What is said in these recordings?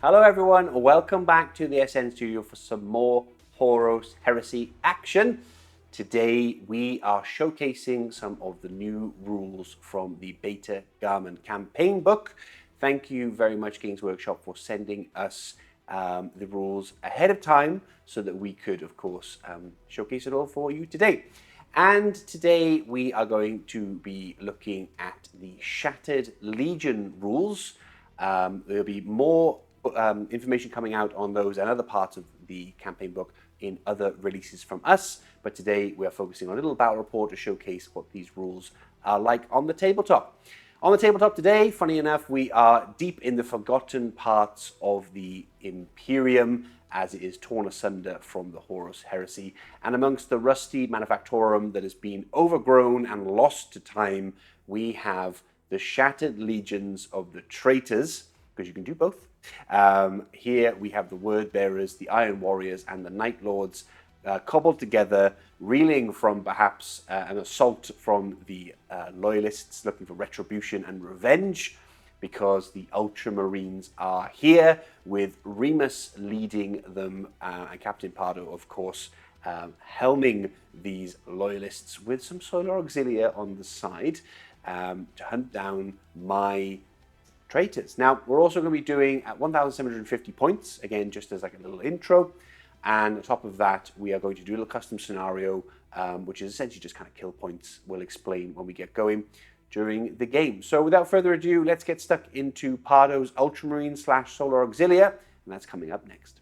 Hello everyone, welcome back to the SN Studio for some more Horus Heresy action. Today we are showcasing some of the new rules from the Beta Garment campaign book. Thank you very much Games Workshop for sending us the rules ahead of time so that we could of course showcase it all for you today. And today we are going to be looking at the Shattered Legion rules. There'll be more information coming out on those and other parts of the campaign book in other releases from us, but today we are focusing on a little battle report to showcase what these rules are like on the tabletop. On the tabletop today, funny enough, we are deep in the forgotten parts of the Imperium as it is torn asunder from the Horus Heresy, and amongst the rusty manufactorum that has been overgrown and lost to time, we have the Shattered Legions of the Traitors, because you can do both. Here we have the Word Bearers, the Iron Warriors, and the Night Lords cobbled together, reeling from perhaps an assault from the Loyalists looking for retribution and revenge, because the Ultramarines are here, with Remus leading them, and Captain Pardo, of course, helming these Loyalists with some Solar Auxilia on the side to hunt down my traitors. Now, we're also going to be doing at 1,750 points, again, just as like a little intro. And on top of that, we are going to do a little custom scenario, which is essentially just kind of kill points. We'll explain when we get going during the game. So without further ado, let's get stuck into Pardo's Ultramarine / Solar Auxilia, and that's coming up next.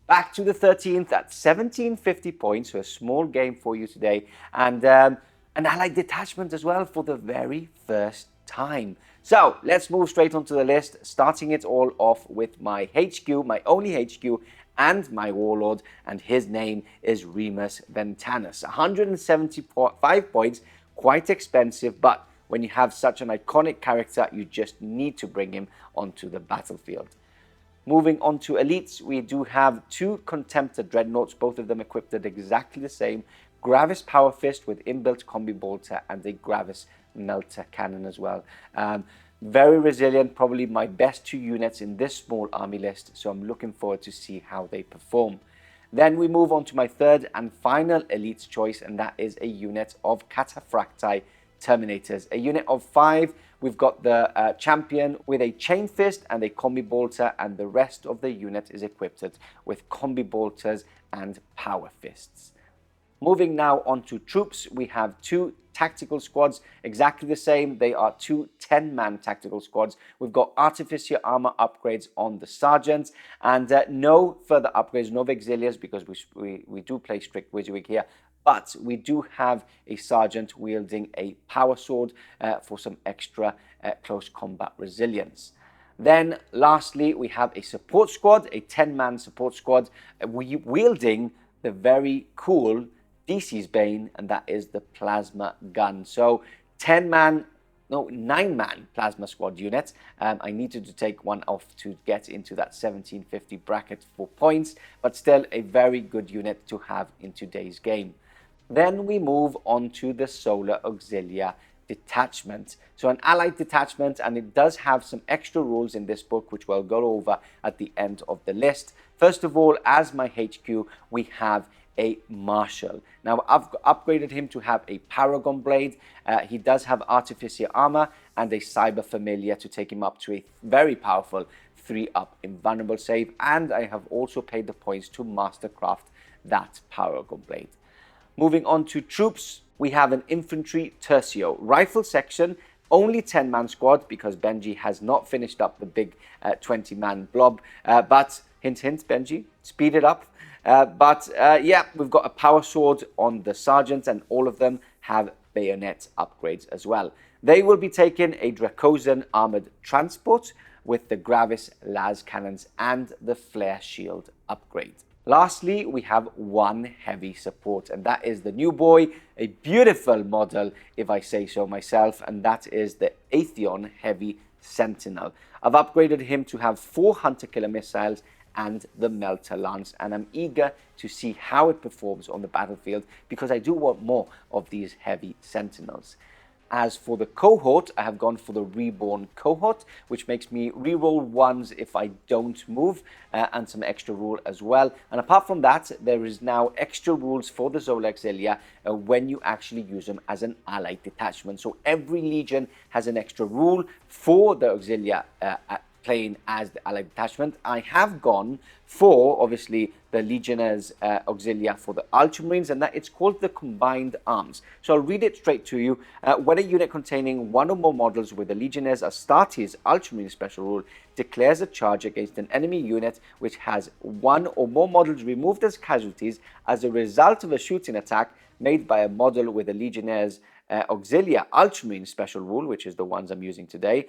Back to the 13th at 1,750 points, so a small game for you today. And an allied detachment as well for the very first time. So let's move straight onto the list, starting it all off with my HQ, my only HQ, and my warlord, and his name is Remus Ventanus. 175 points, quite expensive, but when you have such an iconic character, you just need to bring him onto the battlefield. Moving on to elites, we do have two Contemptor Dreadnoughts, both of them equipped at exactly the same. Gravis Power Fist with inbuilt combi bolter and a Gravis Melter Cannon as well. Very resilient, probably my best two units in this small army list, so I'm looking forward to see how they perform. Then we move on to my third and final elite choice, and that is a unit of Cataphracti Terminators. A unit of 5, we've got the champion with a Chain Fist and a Combi Bolter, and the rest of the unit is equipped with Combi Bolters and Power Fists. Moving now on to troops, we have two tactical squads, exactly the same. They are two 10-man tactical squads. We've got Artificer armor upgrades on the sergeants, and no further upgrades, no auxiliaries, because we do play strict WYSIWYG here, but we do have a sergeant wielding a power sword for some extra close combat resilience. Then lastly, we have a support squad, a 10-man support squad, wielding the very cool DC's Bane, and that is the plasma gun. So 9-man plasma squad unit. I needed to take one off to get into that 1,750 bracket for points, but still a very good unit to have in today's game. Then we move on to the Solar Auxilia detachment. So an allied detachment, and it does have some extra rules in this book, which we'll go over at the end of the list. First of all, as my HQ, we have a Marshal. Now I've upgraded him to have a Paragon Blade. He does have Artificer armor and a Cyber Familiar to take him up to a very powerful 3-up invulnerable save, and I have also paid the points to Mastercraft that Paragon Blade. Moving on to troops, we have an Infantry Tercio Rifle section, only 10-man squad because Benji has not finished up the big 20-man blob, but hint hint Benji, speed it up. Yeah, we've got a power sword on the sergeants, and all of them have bayonet upgrades as well. They will be taking a Dracosan armored transport with the Gravis las cannons and the flare shield upgrade. Lastly, we have one heavy support, and that is the new boy, a beautiful model if I say so myself, and that is the Atheon Heavy Sentinel. I've upgraded him to have 4 Hunter Killer missiles and the Melter Lance, and I'm eager to see how it performs on the battlefield because I do want more of these heavy sentinels. As for the cohort, I have gone for the Reborn cohort, which makes me reroll ones if I don't move, and some extra rule as well. And apart from that, there is now extra rules for the Zola Auxilia when you actually use them as an allied detachment. So every legion has an extra rule for the Auxilia playing as the allied detachment. I have gone for, obviously, the Legionnaires Auxilia for the Ultramarines, and that it's called the Combined Arms. So I'll read it straight to you. When a unit containing one or more models with the Legionnaires Astartes Ultramarine special rule declares a charge against an enemy unit which has one or more models removed as casualties as a result of a shooting attack made by a model with the Legionnaires Auxilia Ultramarine special rule, which is the ones I'm using today.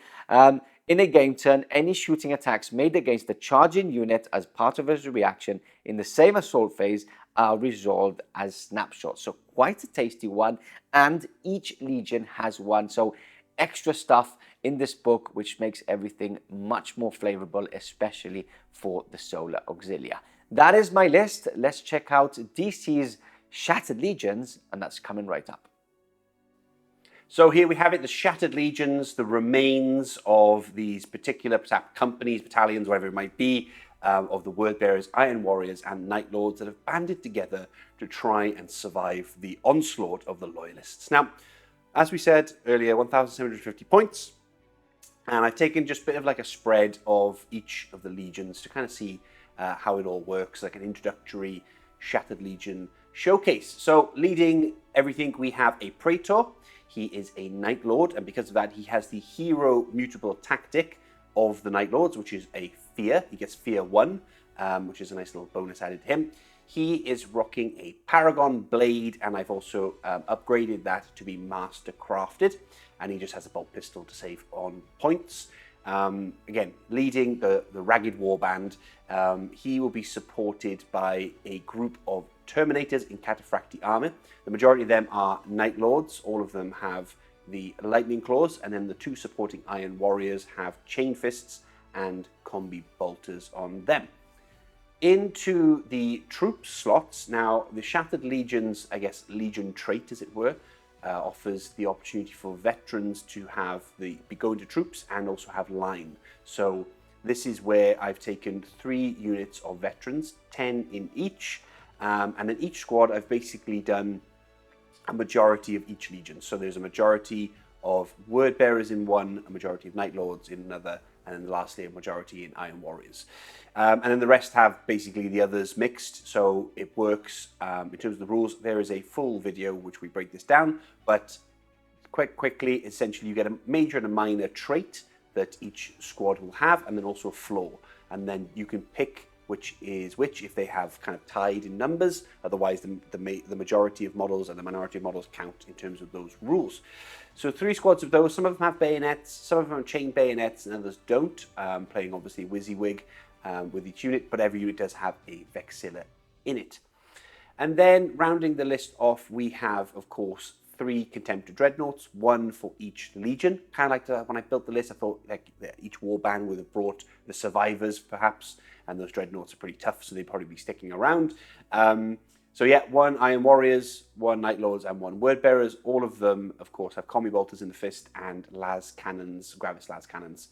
In a game turn, any shooting attacks made against the charging unit as part of a reaction in the same assault phase are resolved as snapshots. So quite a tasty one, and each legion has one. So extra stuff in this book, which makes everything much more flavorful, especially for the Solar Auxilia. That is my list. Let's check out DC's Shattered Legions, and that's coming right up. So here we have it, the Shattered Legions, the remains of these particular perhaps companies, battalions, whatever it might be, of the Wordbearers, Iron Warriors, and Night Lords that have banded together to try and survive the onslaught of the Loyalists. Now, as we said earlier, 1,750 points, and I've taken just a bit of like a spread of each of the legions to kind of see how it all works, like an introductory Shattered Legion showcase. So leading everything, we have a Praetor. He is a Night Lord, and because of that, he has the hero mutable tactic of the Night Lords, which is a Fear. He gets Fear 1, which is a nice little bonus added to him. He is rocking a Paragon Blade, and I've also upgraded that to be Master Crafted, and he just has a bolt pistol to save on points. Again, leading the Ragged Warband, he will be supported by a group of Terminators in Cataphractii armor. The majority of them are Night Lords. All of them have the Lightning Claws, and then the two supporting Iron Warriors have Chain Fists and Combi Bolters on them. Into the troop slots, now the Shattered Legions, I guess Legion trait as it were, offers the opportunity for veterans to have go into troops and also have line. So this is where I've taken 3 units of veterans, 10 in each, and in each squad I've basically done a majority of each legion. So there's a majority of Wordbearers in one, a majority of Night Lords in another, and then lastly a majority in Iron Warriors. And then the rest have basically the others mixed, so it works in terms of the rules. There is a full video which we break this down, but quite quickly, essentially you get a major and a minor trait that each squad will have, and then also a flaw. And then you can pick which is which if they have kind of tied in numbers. Otherwise, the majority of models and the minority of models count in terms of those rules. So 3 squads of those. Some of them have bayonets, some of them have chain bayonets, and others don't. Playing obviously WYSIWYG with each unit, but every unit does have a Vexilla in it. And then rounding the list off, we have, of course, 3 Contemptor Dreadnoughts, 1 for each legion. Kind of like when I built the list, I thought like each warband would have brought the survivors, perhaps, and those Dreadnoughts are pretty tough, so they'd probably be sticking around. So yeah, 1 Iron Warriors, 1 Night Lords, and 1 Wordbearers. All of them, of course, have Combi Bolters in the fist and las cannons, Gravis las cannons,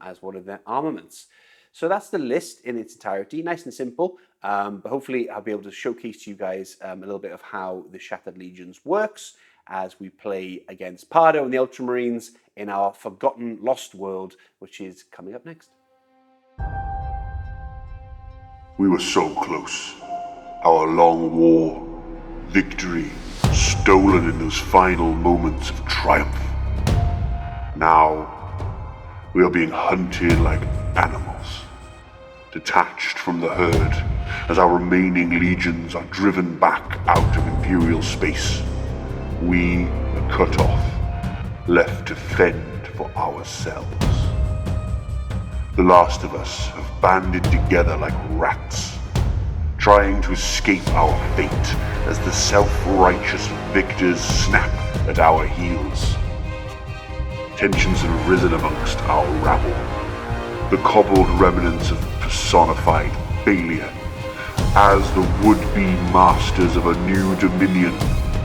as one of their armaments. So that's the list in its entirety, nice and simple, but hopefully I'll be able to showcase to you guys a little bit of how the Shattered Legions works as we play against Pardo and the Ultramarines in our forgotten lost world, which is coming up next. We were so close. Our long war, victory, stolen in those final moments of triumph. Now, we are being hunted like animals, detached from the herd as our remaining legions are driven back out of Imperial space. We are cut off, left to fend for ourselves. The last of us have banded together like rats, trying to escape our fate as the self-righteous victors snap at our heels. Tensions have risen amongst our rabble, the cobbled remnants of personified failure, as the would-be masters of a new dominion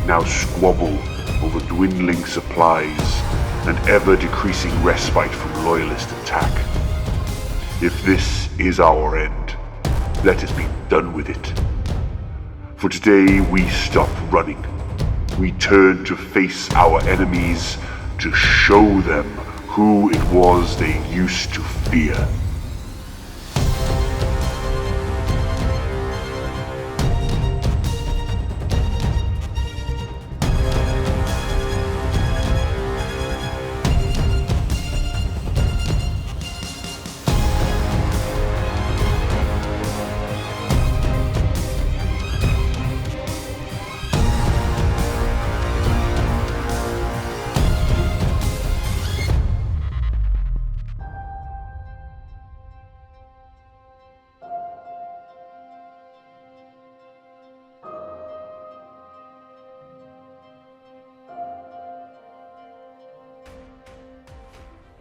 now squabble over over dwindling supplies and ever-decreasing respite from loyalist attack. If this is our end, let us be done with it. For today we stop running. We turn to face our enemies, to show them who it was they used to fear.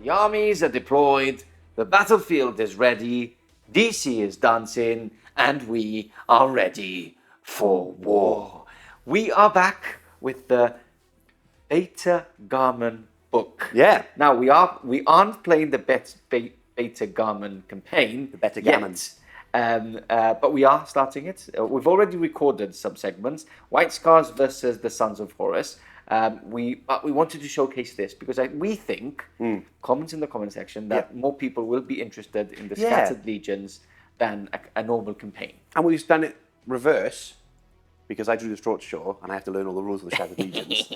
The armies are deployed, the battlefield is ready, DC is dancing, and we are ready for war. We are back with the Beta Garmin book. Yeah. Now we aren't playing the Beta Garmin campaign. The Beta Gammon. But we are starting it. We've already recorded some segments. White Scars versus the Sons of Horus. We wanted to showcase this because we think, comment in the comment section, that more people will be interested in the Scattered Legions than a normal campaign. And we've done it reverse, because I drew the Straught Shore and I have to learn all the rules of the Shattered Legions.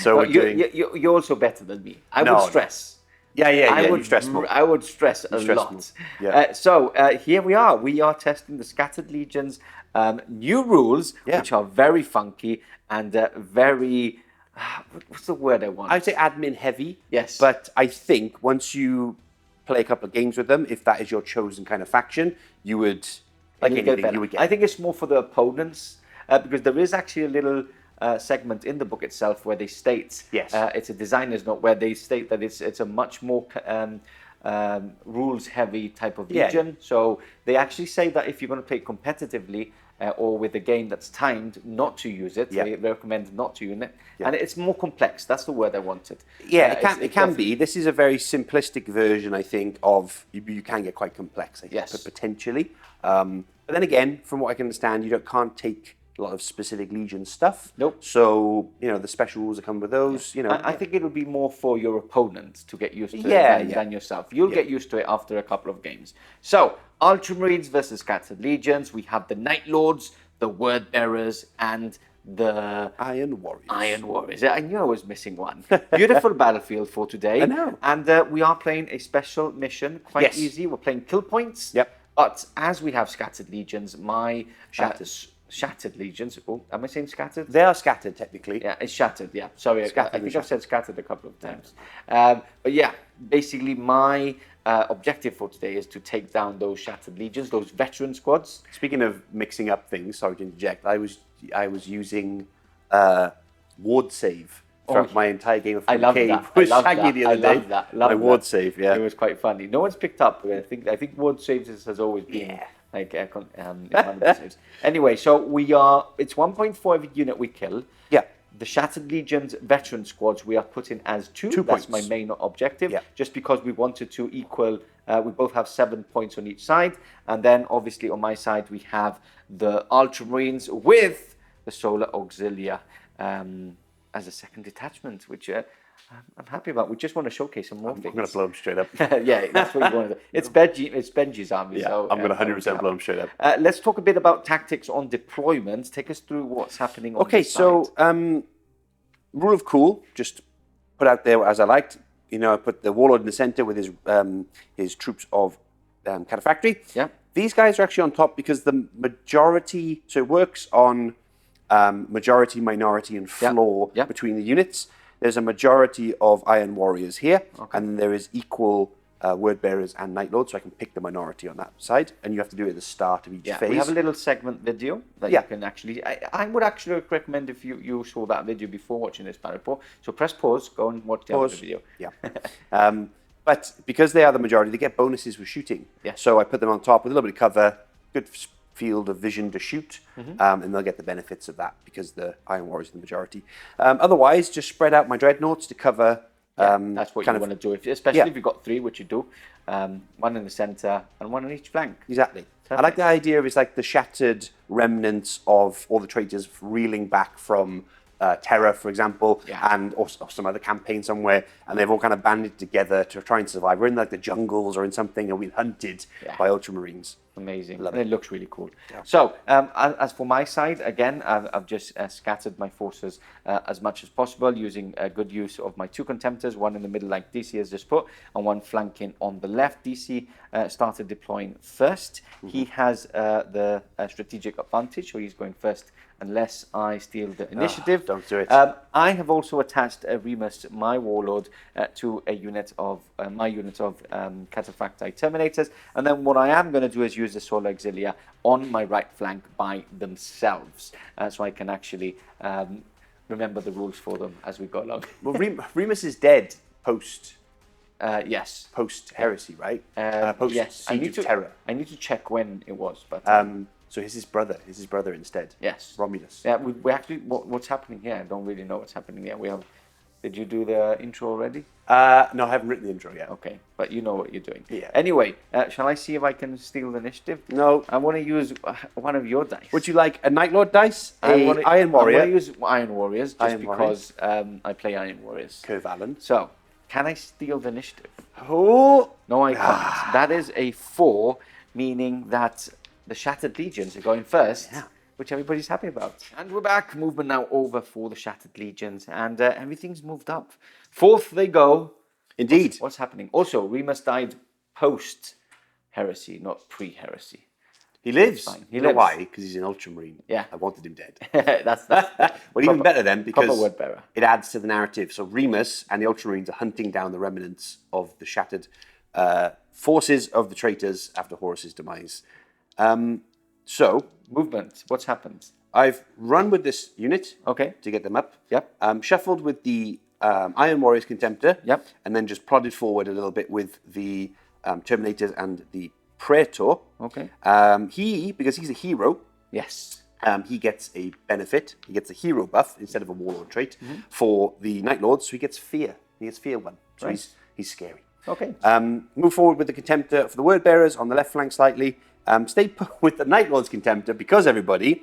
So we're doing... You're also better than me. I would stress. I would stress more. I would stress a lot. More. Yeah. So here we are. We are testing the Scattered Legions new rules, which are very funky and very... what's the word I want? I'd say admin heavy. Yes. But I think once you play a couple of games with them, if that is your chosen kind of faction, you would, like anything, you would get. I think it's more for the opponents, because there is actually a little segment in the book itself where they state, it's a designer's note, where they state that it's a much more rules-heavy type of legion. So they actually say that if you're going to play competitively, or with a game that's timed, not to use it. They recommend not to use it. And it's more complex. That's the word I wanted. Yeah, it can be. This is a very simplistic version, I think, of... You can get quite complex, I think, potentially. But then again, from what I can understand, you can't take a lot of specific Legion stuff. Nope. So, the special rules that come with those, I think it'll be more for your opponent to get used to it than yourself. You'll get used to it after a couple of games. So, Ultramarines versus Scattered Legions. We have the Night Lords, the Word Bearers, and the Iron Warriors. I knew I was missing one. Beautiful battlefield for today. I know. And we are playing a special mission, quite easy. We're playing kill points. Yep. But as we have Scattered Legions, my Shattered Legions. Oh, am I saying scattered? They are scattered, technically. Yeah, it's shattered. Yeah, sorry. I think I've said scattered a couple of times. But yeah, basically my objective for today is to take down those Shattered Legions, those veteran squads. Speaking of mixing up things, sorry to interject, I was using ward save throughout my entire game of 4K. I love that. With Shaggy the other day. Love that. My ward save, It was quite funny. No one's picked up. I think ward saves has always been like one of the saves. Anyway, so it's 1.4 every unit we kill. Yeah. The Shattered Legions veteran squads we are putting as 2. That's points. my main objective. Yeah. Just because we wanted to equal. We both have 7 points on each side, and then obviously on my side we have the Ultramarines with the Solar Auxilia as a second detachment, which I'm happy about. We just want to showcase some more things. I'm going to blow them straight up. Yeah, that's what you want to do. It's Benji's army. Yeah, so, I'm going to 100% blow them straight up. Let's talk a bit about tactics on deployment. Take us through what's happening on this side. So rule of cool, just put out there as I liked. I put the Warlord in the center with his troops of Cataphractory. Yeah. These guys are actually on top because the majority, so it works on majority, minority, and floor between the units. There's a majority of Iron Warriors here, and there is equal Word Bearers and Night Lords, so I can pick the minority on that side, and you have to do it at the start of each phase. We have a little segment video that you can actually... I would actually recommend if you saw that video before watching this battle report. So press pause, go and watch the other video. Yeah. But because they are the majority, they get bonuses with shooting. Yeah. So I put them on top with a little bit of cover, good field of vision to shoot, and they'll get the benefits of that because the Iron Warriors are the majority. Otherwise, just spread out my dreadnoughts to cover. That's what you want to do, especially if you've got 3, which you do. One in the center and one on each flank. Exactly. I like the idea of it's like the shattered remnants of all the traitors reeling back from Terror, for example, and or some other campaign somewhere, and they've all kind of banded together to try and survive. We're in like the jungles or in something, and we're hunted by Ultramarines. Amazing. And it looks really cool. Yeah. So, as for my side, again, I've just scattered my forces as much as possible using a good use of my 2 Contemptors, one in the middle like DC has just put, and one flanking on the left. DC started deploying first. He has the strategic advantage, so he's going first unless I steal the initiative. Don't do it. I have also attached Remus, my warlord, to a unit of my unit of Cataphracti Terminators, and then what I am going to do is use the Solar Auxilia on my right flank by themselves, so I can actually remember the rules for them as we go along. Well, Remus is dead post. Yes. Post Heresy, right? Post Siege of Terror. I need to check when it was, but. So he's his brother. He's his brother instead. Yes. Romulus. Yeah, we actually, what's happening here? I don't really know what's happening here. Did you do the intro already? No, I haven't written the intro yet. Okay, but you know what you're doing. Yeah. Anyway, shall I see if I can steal the initiative? No. I want to use one of your dice. Would you like a Night Lord dice? Iron Warrior? I want to use Iron Warriors just because I play Iron Warriors. Curve Allen. So, can I steal the initiative? Oh! No, I can't. That is a 4, meaning that the Shattered Legions are going first, which everybody's happy about. And we're back. Movement now over for the Shattered Legions, and everything's moved up. 4th they go. Indeed. What's happening? Also, Remus died post-Heresy, not pre-Heresy. He lives. Fine. You know why? Because he's an Ultramarine. Yeah. I wanted him dead. that's well, even better then, because word bearer. It adds to the narrative. So Remus and the Ultramarines are hunting down the remnants of the shattered forces of the traitors after Horus's demise. So movement. What's happened? I've run with this unit to get them up. Yep. Shuffled with the Iron Warriors Contemptor. Yep. And then just plodded forward a little bit with the Terminators and the Praetor. Okay. Because he's a hero. Yes. He gets a benefit. He gets a hero buff instead of a warlord trait for the Night Lords. So he gets fear. He gets fear 1. So he's scary. Okay. Move forward with the Contemptor for the Word Bearers on the left flank slightly. Stay put with the Night Lord's Contemptor because everybody,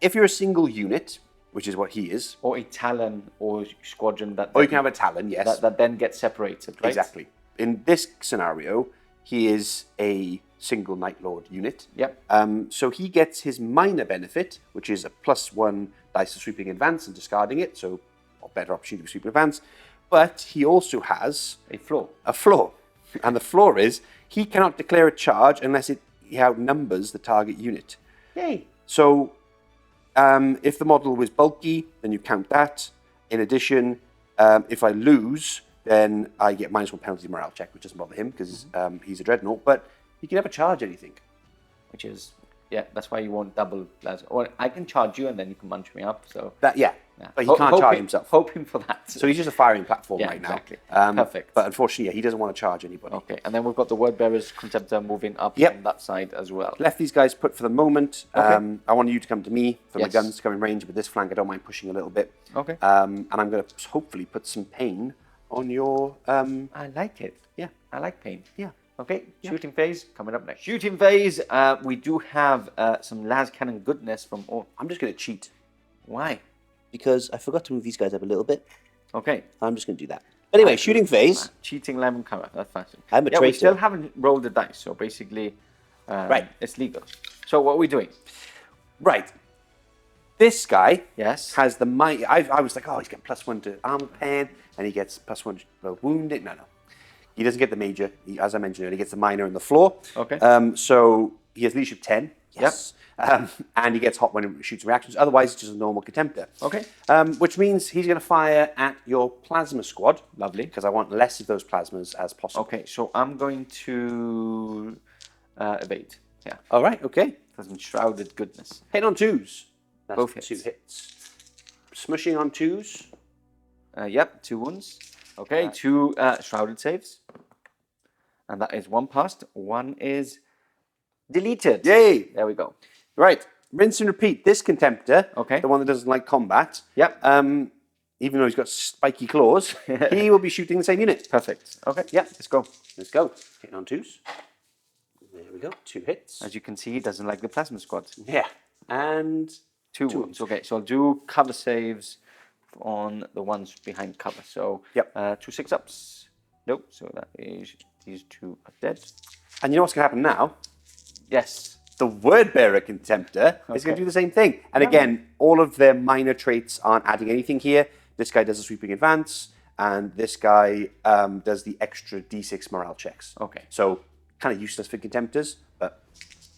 if you're a single unit, which is what he is, or a Talon or squadron that, or you can have a Talon, yes, that then gets separated, right? Exactly. In this scenario, he is a single Night Lord unit. Yep. So he gets his minor benefit, which is a +1 dice of sweeping advance and discarding it, so a better opportunity for sweeping advance. But he also has a flaw. And the flaw is he cannot declare a charge unless he outnumbers the target unit. Yay. So if the model was bulky, then you count that. In addition, if I lose, then I get -1 penalty morale check, which doesn't bother him because he's a dreadnought, but he can never charge anything. Which is, that's why you won't double. Or I can charge you and then you can munch me up. So but he can't charge himself. Hoping for that. So he's just a firing platform right now. Exactly. Perfect. But unfortunately, he doesn't want to charge anybody. Okay, and then we've got the Word Bearers Contemptor moving up on that side as well. Left these guys put for the moment. I want you to come to me for my guns to come in range, but this flank I don't mind pushing a little bit. Okay. And I'm going to hopefully put some pain on your... I like it. Yeah. I like pain. Yeah. Okay, shooting phase coming up next. Shooting phase, we do have some las cannon goodness from all. I'm just going to cheat. Why? Because I forgot to move these guys up a little bit. Okay. I'm just going to do that. Anyway, shooting phase. Cheating lemon cover, that's fashion. I'm a traitor. We still haven't rolled the dice, so basically it's legal. So what are we doing? Right. This guy has the might. I was like, he's got +1 to armor pen, and he gets +1 to wounded. No. He doesn't get the major. As I mentioned earlier, he gets the minor and the floor. Okay. So he has leadership 10. Yes. And he gets hot when he shoots reactions. Otherwise, it's just a normal Contemptor. Okay. Which means he's going to fire at your plasma squad. Lovely. Because I want less of those plasmas as possible. Okay, so I'm going to evade. Yeah. All right, okay. Some shrouded goodness. Hit on 2s. That's Both 2 hits. Smushing on 2s. Yep, 2 wounds. Okay, 2 shrouded saves. And that is 1 passed. 1 is deleted. Yay! There we go. Right, rinse and repeat. This Contemptor, Okay. the one that doesn't like combat, Yep. even though he's got spiky claws, he will be shooting the same unit. Perfect. Okay. Yeah. Let's go. Let's go. Hitting on 2s. There we go. 2 hits. As you can see, he doesn't like the plasma squad. Yeah. And 2 wounds. Okay, so I'll do cover saves on the ones behind cover. So Yep. 2 6-ups. Nope. So that is these 2 are dead. you know what's going to happen now? Yes. The Word Bearer Contemptor is going to do the same thing. And again, all of their minor traits aren't adding anything here. This guy does a sweeping advance, and this guy does the extra D6 morale checks. Okay. So kind of useless for Contemptors, but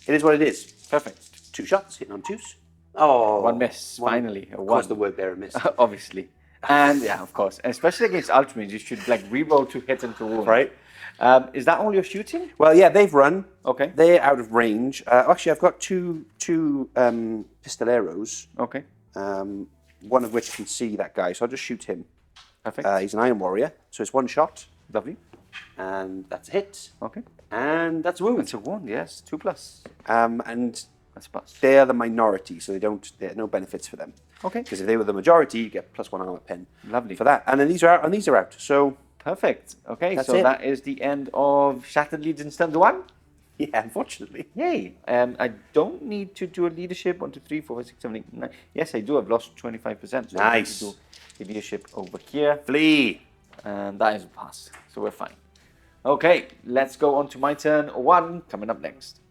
it is what it is. Perfect. 2 shots, hitting on 2s. Oh, 1 miss. Finally, a 1. Of course, the Word Bearer missed. Obviously. And yeah, of course. And especially against Ultramarines, you should like re-roll to hit and to wound. Right. Is that all you're shooting? Well, yeah, they've run. Okay. They're out of range. Actually, I've got two pistoleros. Okay. One of which can see that guy, so I'll just shoot him. Perfect. He's an Iron Warrior, so it's 1 shot, Lovely. and that's a hit, Okay. and that's a wound. That's a 1, yes. 2+. And That's a plus. they are the minority, so there are no benefits for them. Okay. Because if they were the majority, you get +1 armor pen. Lovely. For that, and then these are out, and these are out. So Perfect. Okay, That's so it. that is the end of Shattered Legions Turn 1. yeah, unfortunately. Yay. I don't need to do a leadership. 1, 2, 3, 4, 5, 6, 7, 8, 9. Yes, I do. I've lost 25%. So I need Nice. to do the leadership over here. Flee. And that is a pass. So we're fine. Okay, let's go on to my turn 1 coming up next.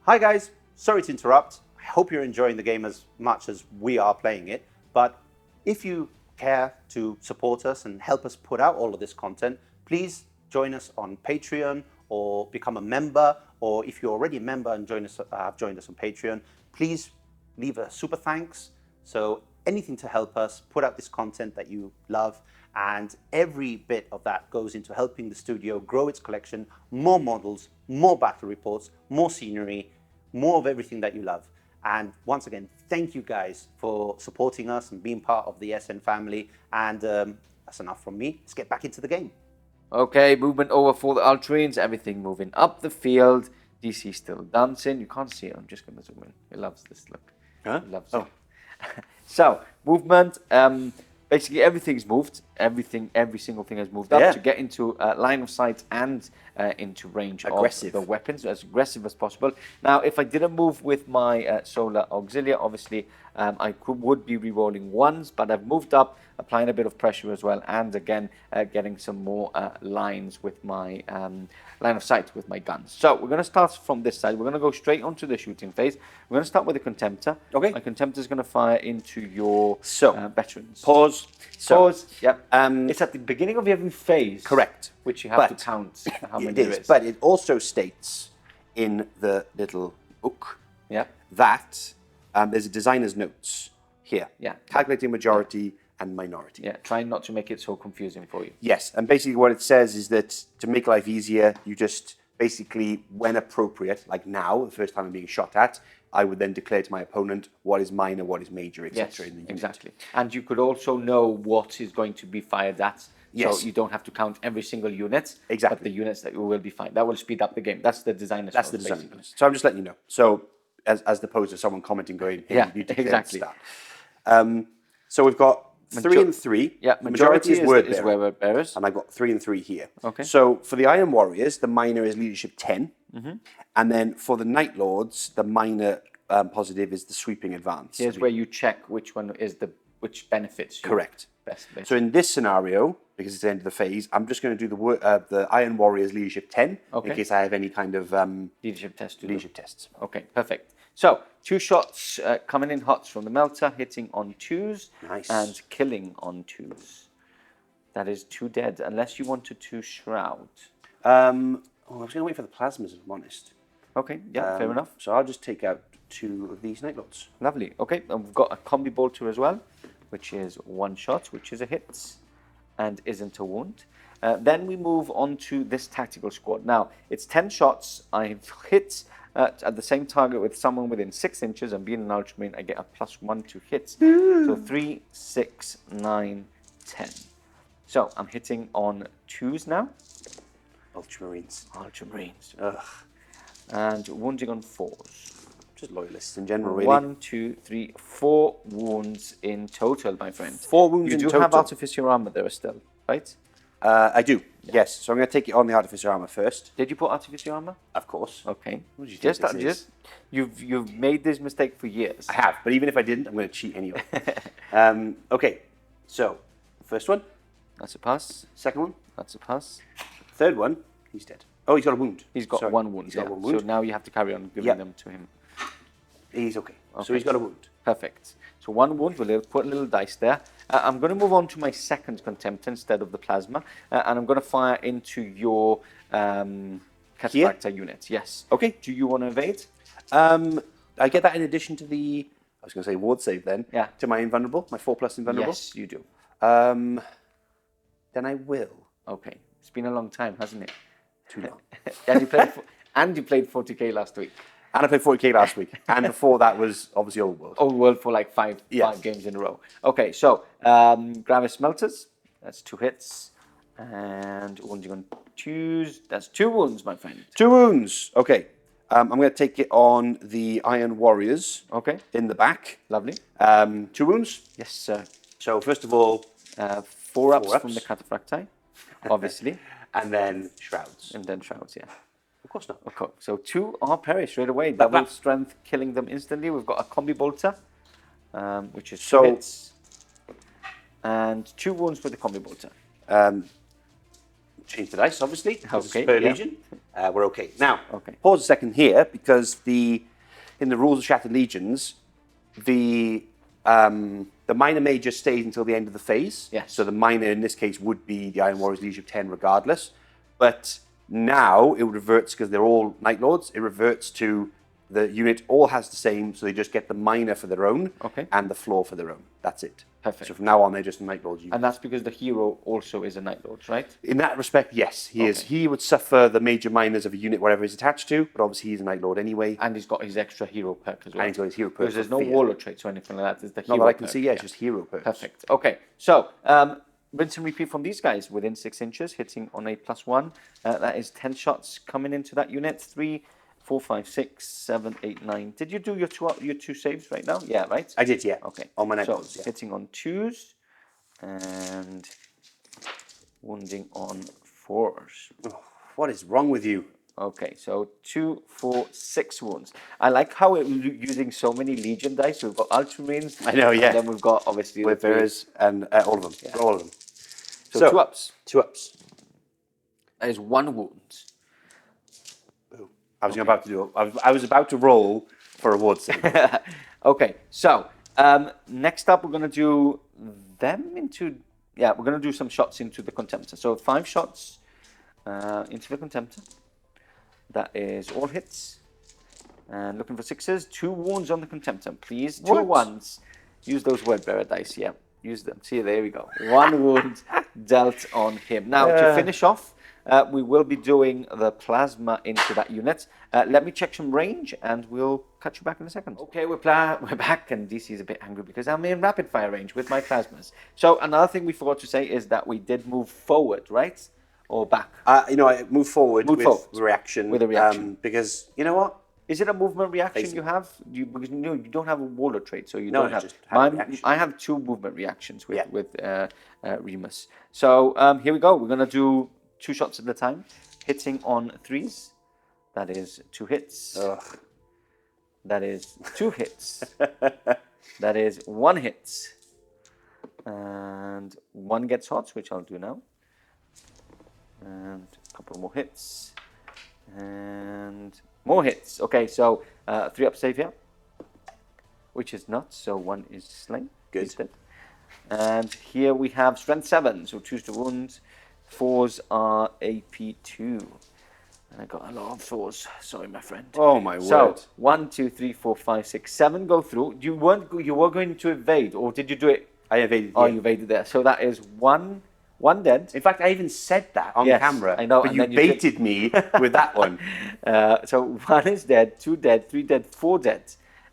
Hi guys, sorry to interrupt. I hope you're enjoying the game as much as we are playing it. But if you care to support us and help us put out all of this content, please join us on Patreon or become a member. Or if you're already a member and joined us on Patreon, please leave a super thanks. So anything to help us put out this content that you love. And every bit of that goes into helping the studio grow its collection, more models, more battle reports, more scenery, more of everything that you love. And once again, thank you guys for supporting us and being part of the SN family. And that's enough from me. Let's get back into the game. Okay, movement over for the Ultramarines. Everything moving up the field. DC still dancing. You can't see it. I'm just going to zoom in. He loves this look. Huh? He loves it. So, movement. Basically, everything's moved. Every single thing has moved up to get into line of sight and into range Aggressive. of the weapons, as aggressive as possible. Now, if I didn't move with my Solar Auxilia, obviously would be re-rolling 1s, but I've moved up, applying a bit of pressure as well, and again, getting some more lines with my line of sight with my guns. So we're going to start from this side. We're going to go straight onto the shooting phase. We're going to start with the Contemptor. Okay. My Contemptor is going to fire into your veterans. Pause. Pause. Yep. It's at the beginning of every phase. Correct. Which you have to count how many It there is, is. but it also states in the little book Yeah. that there's a designer's notes here. Yeah. Calculating majority and minority. Yeah. Try not to make it so confusing for you. Yes, and basically what it says is that to make life easier, you just basically, when appropriate, like now, the first time I'm being shot at, I would then declare to my opponent what is minor, what is major, etc. Yes, in the unit. exactly. And you could also know what is going to be fired at. Yes. So you don't have to count every single unit. Exactly. But the units that will be fired. That will speed up the game. That's the designer's That's the notes, design. basically. So I'm just letting you know. So as opposed to someone commenting going, hey, Yeah, you declared exactly. that. So we've got 3 and 3. Yeah, Majority is word bearer. word bearers. And I've got 3 and 3 here. Okay. So for the Iron Warriors, the minor is leadership 10. And then for the Night Lords, the minor positive is the sweeping advance. Here's where you check which one is which benefits you. Correct. Best. So in this scenario, because it's the end of the phase, I'm just going to do the Iron Warriors leadership 10 Okay. in case I have any kind of leadership test to do. leadership tests. Okay, perfect. So 2 shots coming in hot from the melter, hitting on 2s Nice. and killing on 2s. That is 2 dead, unless you wanted to shroud. I was going to wait for the plasmas, if I'm honest. Okay, yeah, fair enough. So I'll just take out 2 of these Night Lords. Lovely. Okay, and we've got a combi bolter as well, which is 1 shot, which is a hit and isn't a wound. Then we move on to this tactical squad. Now, it's 10 shots. I've hit at the same target with someone within 6 inches, and being an Ultramarine, I get a +1 to hit. So 3, 6, 9, 10. So I'm hitting on 2s now. Ultramarines. Ultramarines. Ugh. and wounding on 4s. Just loyalists in general, really. 1, 2, 3, 4 wounds in total, my friend. 4 wounds in You total. do have artificial armor there still, right? I do, yes. So I'm going to take it on the artificer armor first. Did you put artificial armor? Of course. Okay. What do you think this is? You've made this mistake for years. I have, but even if I didn't, I'm going to cheat anyway. Okay, so first one, That's a pass. second one, That's a pass. third one, he's dead. Oh, he's got a wound. He's got Sorry. 1 wound. He's got Yeah. one wound. So now you have to carry on giving Yep. them to him. He's okay. So Okay. he's got a wound. Perfect. So 1 wound, we'll put a little dice there. I'm going to move on to my second Contemptor instead of the Plasma, and I'm going to fire into your Cataphracta unit. Yes. Okay. Do you want to evade? I get that in addition to the, I was going to say ward save then, Yeah. to my invulnerable, my 4+ invulnerable. Yes, you do. Then I will. Okay. It's been a long time, hasn't it? Too long. And you played 40k last week. And I played 40k last week. And before that was obviously Old World. Old World for like five games in a row. Okay, so Gravis Melters, that's 2 hits. And wounding on 2s, that's 2 wounds, my friend. 2 wounds. Okay. I'm going to take it on the Iron Warriors. Okay. In the back. Lovely. 2 wounds. Yes, sir. So first of all, 4 ups 4 from ups. the Cataphracti, obviously. and then Shrouds. And then Shrouds, yeah. Of course not. Okay, so 2 are perished straight away. Double strength, killing them instantly. We've got a Combi Bolter, which is 2 hits. And 2 wounds with the Combi Bolter. Change the dice, obviously. Okay, Per yeah. Legion. We're okay. Now, Okay. pause a second here because in the rules of Shattered Legions, the minor major stays until the end of the phase. Yes. So the minor in this case would be the Iron Warriors Legion of 10 regardless. But now it reverts, because they're all Night Lords, it reverts to the unit all has the same, so they just get the minor for their own and the floor for their own. That's it. Perfect. So from now on, they're just a Night Lords unit. And that's because the hero also is a Night Lord, right? In that respect, yes, he is. He would suffer the major minors of a unit, whatever he's attached to, but obviously he's a Night Lord anyway. And he's got his extra hero perk as well. And he's got his hero perk. Because there's no for fear. warlord traits or anything like that. There's the hero Not that I can perk, see, yeah, it's just hero perks. Perfect. Okay, so rinse and repeat from these guys within 6 inches, hitting on a +1. That is 10 shots coming into that unit. 3, 4, 5, 6, 7, 8, 9. Did you do your two saves right now? Yeah, right? I did, yeah. Okay. On my Night So Lords, yeah. hitting on 2s and wounding on 4s. Oh, what is wrong with you? Okay, so 2, 4, 6 wounds. I like how we're using so many Legion dice. We've got Ultramarines. I know, yeah. And then we've got obviously the 3. Wayfarers and all of them. Yeah. All of them. So 2 ups. 2 ups. That is 1 wound. Boom. I was about to do. I was about to roll for a ward save. Okay, so next up we're going to do them into... Yeah, we're going to do some shots into the Contemptor. So 5 shots into the Contemptor. That is all hits. And looking for 6s. 2 wounds on the Contemptor, please. 2 ones. Use those Wordbearer dice, yeah. Use them. See, there we go. 1 wound dealt on him. Now, to finish off, we will be doing the Plasma into that unit. Let me check some range, and we'll catch you back in a second. Okay, we're back, and DC is a bit angry because I'm in rapid fire range with my Plasmas. So another thing we forgot to say is that we did move forward, right? Or back? I move forward with reaction. With a reaction. Because, you know what? Is it a movement reaction you have? Because you don't have a warlord trait, so you No, don't have. just have a reaction. I have 2 movement reactions with Remus. So here we go. We're gonna do 2 shots at a time, hitting on 3s. That is 2 hits. Ugh. That is 2 hits. That is 1 hit, and 1 gets hot, which I'll do now. And a couple more hits, and more hits. Okay, so 3 up save here, which is not, so 1 is slain. Good. Instead. And here we have strength 7, so 2's to wound. 4s are AP2. And I got a lot of 4s. Sorry, my friend. Oh my So word. 1, 2, 3, 4, 5, 6, 7 go through. You were going to evade, or did you do it? I evaded. Oh, yeah. you evaded there. So that is one dead. In fact, I even said that on Yes, camera. I know, But and you then you did- baited me with that one. So 1 is dead, 2 dead, 3 dead, 4 dead,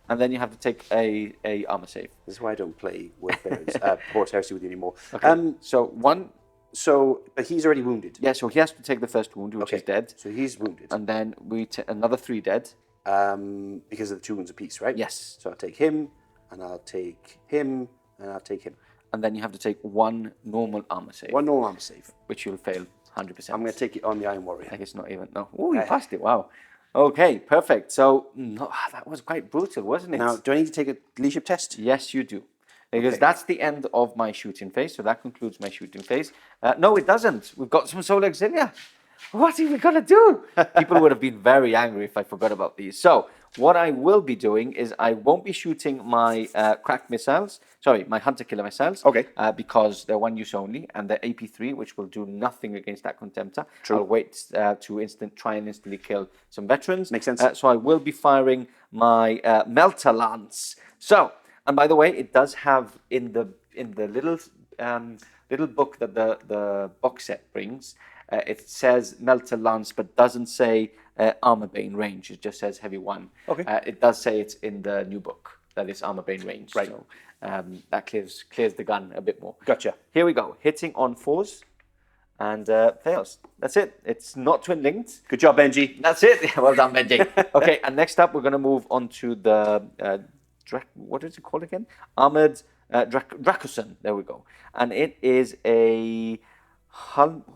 and then you have to take a armor save. This is why I don't play Wayfarers, Horus Heresy with you anymore. Okay. So 1 but he's already wounded. Yeah, so he has to take the first wound, which is dead. So he's wounded. And then we take another 3 dead. Because of the 2 wounds apiece, right? Yes. So I'll take him, and I'll take him, and I'll take him. And then you have to take 1 normal armor save. 1 normal armor save. Which you'll fail 100%. I'm going to take it on the Iron Warrior. I guess not even. No. Oh, you passed it. Wow. Okay, perfect. So that was quite brutal, wasn't it? Now, do I need to take a leadership test? Yes, you do. Because that's the end of my shooting phase. So that concludes my shooting phase. No, it doesn't. We've got some Solar Auxilia. What are we going to do? People would have been very angry if I forgot about these. So what I will be doing is I won't be shooting my crack missiles. Sorry, my hunter killer missiles. Okay. Because they're 1 use only. And they're AP3, which will do nothing against that contemptor. True. I'll wait to try and instantly kill some veterans. Makes sense. So I will be firing my Melter Lance. So, and by the way, it does have in the little book that the box set brings, it says Melter Lance, but doesn't say Armor Bane range. It just says Heavy 1. Okay. It does say it's in the new book that it's Armor Bane range. Right. So that clears the gun a bit more. Gotcha. Here we go. Hitting on 4s and fails. That's it. It's not twin linked. Good job, Benji. That's it. Well done, Benji. Okay, and next up we're going to move on to the what is it called again? Armored Dracosan. There we go. And it is a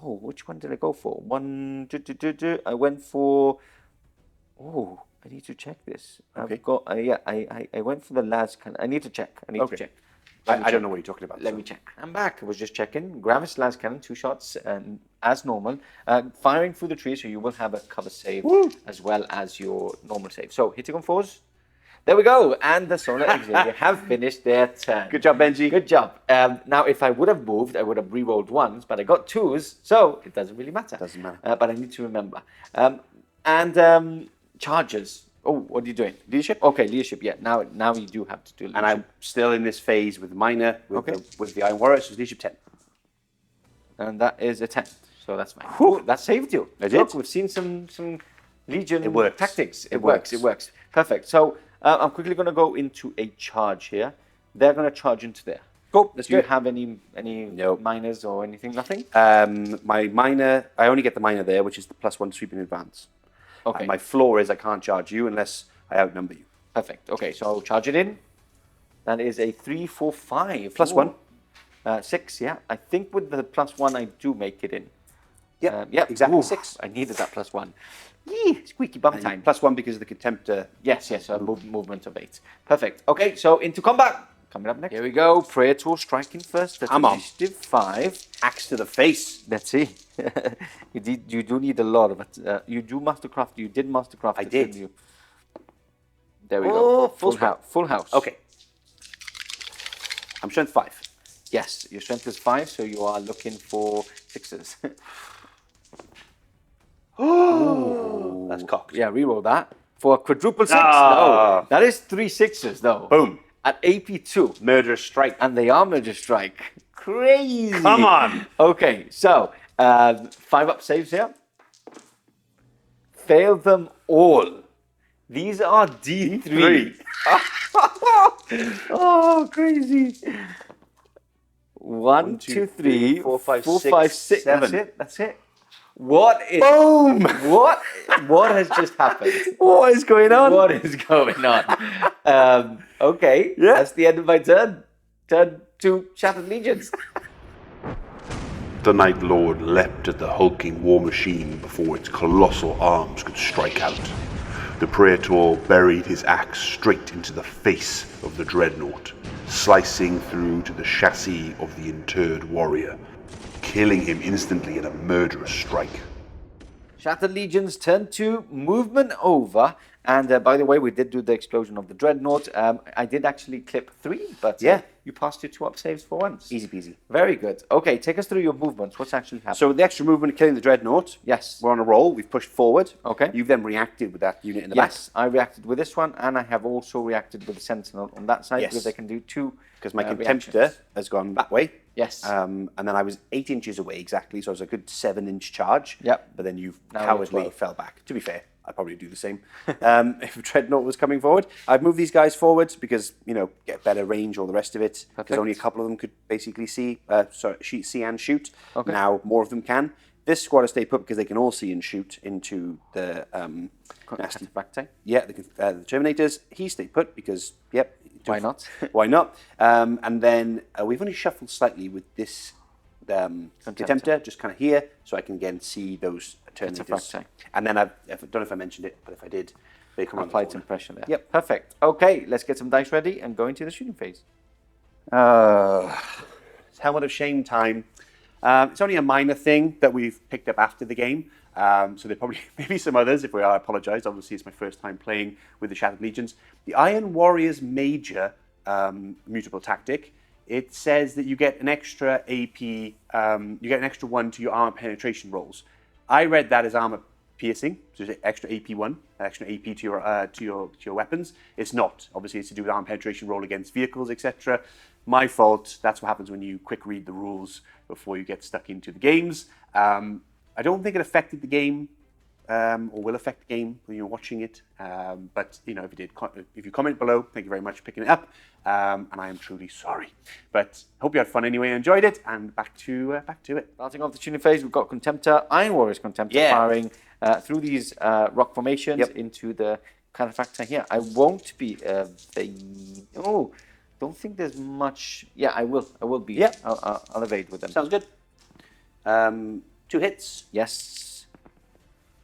which one did I go for? I went for. Oh, I need to check this. Okay. I've got. I went for the last. I need to check. I need to check. I don't know what you're talking about. Let me check. I'm back. I was just checking. Gravis las cannon, 2 shots, as normal. Firing through the tree, so you will have a cover save as well as your normal save. So hitting on 4s. There we go. And the Solar Auxilia have finished their turn. Good job, Benji. Good job. Now, if I would have moved, I would have re-rolled 1s, but I got 2s, so it doesn't really matter. Doesn't matter. But I need to remember. Charges. Oh, what are you doing? Leadership? Okay, leadership. Yeah. Now you do have to do leadership. And I'm still in this phase with minor, with the Iron Warrior, so it's leadership 10. And that is a 10. So that's fine. Ooh, that saved you. Look, we've seen some Legion tactics. It works. Perfect. So I'm quickly going to go into a charge here. They're going to charge into there. Cool. Let's do you have any minors or anything? Nothing? My minor, I only get the minor there, which is the +1 sweep in advance. Okay. And my flaw is I can't charge you unless I outnumber you. Perfect. Okay, so I'll charge it in. That is a 3, 4, 5. +1. 6, yeah. I think with the +1 I do make it in. Yeah, exactly. 6. I needed that +1. Yee, squeaky bum time. +1 because of the contemptor. Yes, so movement of 8. Perfect. Okay, so into combat. Coming up next. Here we go. Praetor striking first. That's initiative 5. Axe to the face. Let's see. You do need a lot of it. You do mastercraft. You did mastercraft. I did. You? There we go. Full house. Okay. I'm strength 5. Yes, your strength is 5, so you are looking for 6s. Oh, that's cocked. Yeah, reroll that. For a quadruple 6. No, that is 3 6s though. Boom. At AP2. Murderous strike. And they are murderous strike. Crazy. Come on. Okay, so 5-up saves here. Fail them all. These are D3. Oh, crazy. 1, 2, 3, 4, 5, 6. 7. That's it. What is... Boom! What has just happened? What is going on? What is going on? Okay, that's the end of my turn. Turn to Shattered Legions. The Night Lord leapt at the hulking war machine before its colossal arms could strike out. The Praetor buried his axe straight into the face of the dreadnought, slicing through to the chassis of the interred warrior, killing him instantly in a murderous strike. Shattered Legions turn to movement over. And by the way, we did do the explosion of the dreadnought. I did actually clip 3, but you passed your 2-up saves for once. Easy peasy. Very good. Okay, take us through your movements. What's actually happened? So the extra movement of killing the dreadnought. Yes. We're on a roll. We've pushed forward. Okay. You've then reacted with that unit in the back. Yes, I reacted with this one, and I have also reacted with the Sentinel on that side because they can do 2. Because my contemptor has gone that way. Yes. And then I was 8 inches away exactly, so it was a good 7-inch charge. Yep. But then you now cowardly fell back. To be fair, I'd probably do the same if Dreadnought was coming forward. I'd move these guys forward because, get better range, all the rest of it. Because only a couple of them could basically see and shoot. Okay. Now more of them can. This squad will stay put because they can all see and shoot into the nasty Back Yeah, the Terminators. He stay put because, yep. Why not? Why not? And then we've only shuffled slightly with this Contemptor, just kind of here, so I can again see those Terminators. And then I don't know if I mentioned it, but if I did, they come on. Applied some pressure there. Yep. Perfect. Okay, let's get some dice ready and go into the shooting phase. It's Helmet of Shame time. It's only a minor thing that we've picked up after the game. So there probably maybe some others. If we are, I apologise. Obviously, it's my first time playing with the Shattered Legions. The Iron Warriors Major mutable tactic. It says that you get an extra AP. You get an extra 1 to your armor penetration rolls. I read that as armor piercing, so it's extra AP 1, extra AP to your weapons. It's not. Obviously, it's to do with armor penetration roll against vehicles, etc. My fault. That's what happens when you quick read the rules before you get stuck into the games. I don't think it affected the game, or will affect the game when you're watching it. But if it did, if you comment below, thank you very much for picking it up. And I am truly sorry. But hope you had fun anyway, enjoyed it, and back to it. Starting off the tuning phase, we've got Contemptor, Iron Warriors Contemptor firing through these rock formations into the Cataphracta here. I won't be don't think there's much. Yeah, I will be. Yeah. I'll evade with them. Sounds good. 2 hits. Yes.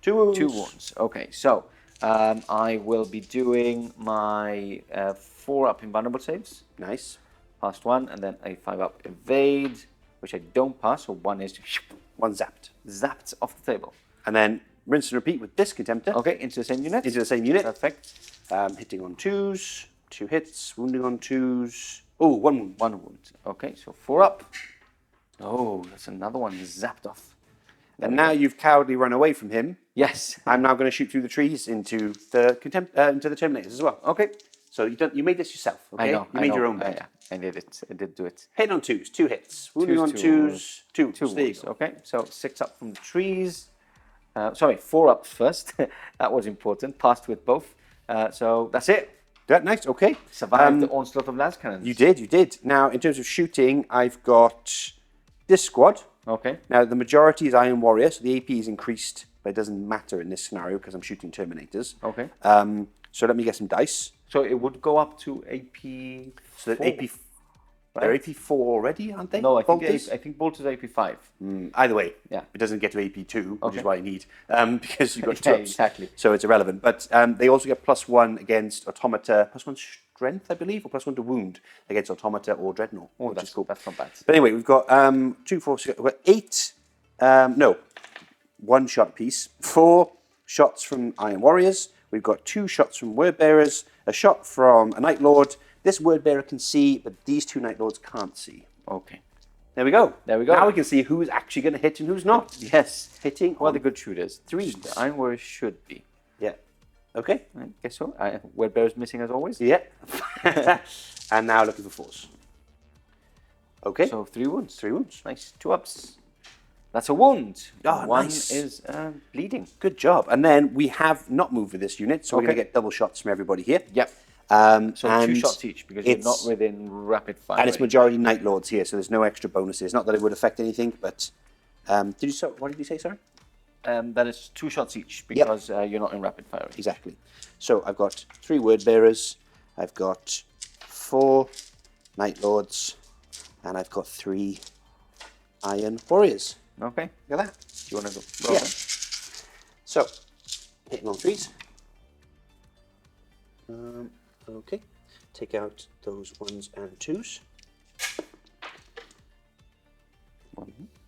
2 wounds. 2 wounds. Okay, so I will be doing my 4-up invulnerable saves. Nice. Passed 1, and then a 5-up evade, which I don't pass, so 1 is 1 zapped. Zapped off the table. And then rinse and repeat with this Contemptor. Okay, into the same unit. Into the same unit. Perfect. Hitting on 2s, 2 hits, wounding on 2s. Oh, 1 wound. 1 wound. Okay, so 4-up. Oh, that's another one zapped off. And now you've cowardly run away from him. Yes. I'm now going to shoot through the trees into the Terminators as well. Okay. So you made this yourself, okay? I know. You made your own bed. I did it. I did do it. Hit on 2s, 2 hits. Wounding on 2s, 2. Two There you wounds. go. Okay, so 6 up from the trees. Sorry, 4 up first. That was important. Passed with both. So that's it. That nice. Okay. Survived the onslaught of lance cannons. You did. Now, in terms of shooting, I've got this squad. Okay. Now, the majority is Iron Warrior, so the AP is increased, but it doesn't matter in this scenario because I'm shooting Terminators. Okay. So let me get some dice. So it would go up to AP. So AP, they're AP4 already, aren't they? No, I Bolters? think Bolters AP5. Either way, Yeah. it doesn't get to AP2, which Okay. is what I need, because you've got Yeah, troops. exactly. So it's irrelevant. But they also get +1 against Automata, +1 strength, I believe, or +1 to wound against Automata or Dreadnought, which is cool. That's not bad. But anyway, we've got 2, 4, 6, we've got 8, 1 shot apiece, 4 shots from Iron Warriors, we've got 2 shots from Word Bearers, a shot from a Night Lord. This Word Bearer can see, but these 2 Night Lords can't see. Okay. There we go. There we go. Now we can see who's actually going to hit and who's not. Yes. Hitting Who are on the good shooters? 3. The Iron Warriors should be. Yeah. Okay. I guess so. Word Bearer's missing as always. Yeah. And now looking for 4s. Okay. So 3 wounds. 3 wounds. Nice. 2 ups. That's a wound. Oh, 1 nice. is bleeding. Good job. And then we have not moved with this unit, so we're going Okay. to get double shots from everybody here. Yep. So 2 and shots each because you're not within rapid fire. And it's majority Night Lords here, so there's no extra bonuses. Not that it would affect anything, but what did you say, sorry? That is 2 shots each because you're not in rapid fire. Exactly. So I've got 3 Word Bearers, I've got 4 Night Lords, and I've got 3 Iron Warriors. Okay. Look at that. Do you want to go? Roll Yeah. them? So, hitting on 3s. Okay. Take out those 1s and 2s.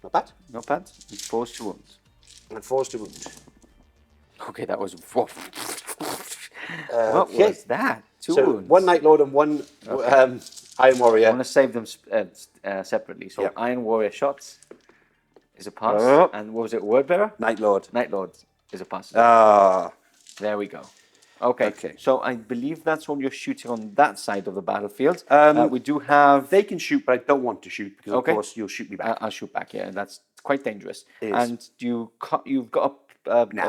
Not bad. Not bad. 4 to wounds. And 4s to wound. Okay, that was. What Okay. was that? 2 So wounds. 1 Night Lord and 1 Iron Warrior. I want to save them separately. So Yep. Iron Warrior shots is a pass. Yep. And what was it? Word Bearer? Night Lord. Night Lord is a pass. Ah. There we go. Okay. Okay. So I believe that's all you're shooting on that side of the battlefield. We do have. They can shoot, but I don't want to shoot because, Okay. of course, you'll shoot me back. I'll shoot back. Yeah, that's quite dangerous. It is. And you've got a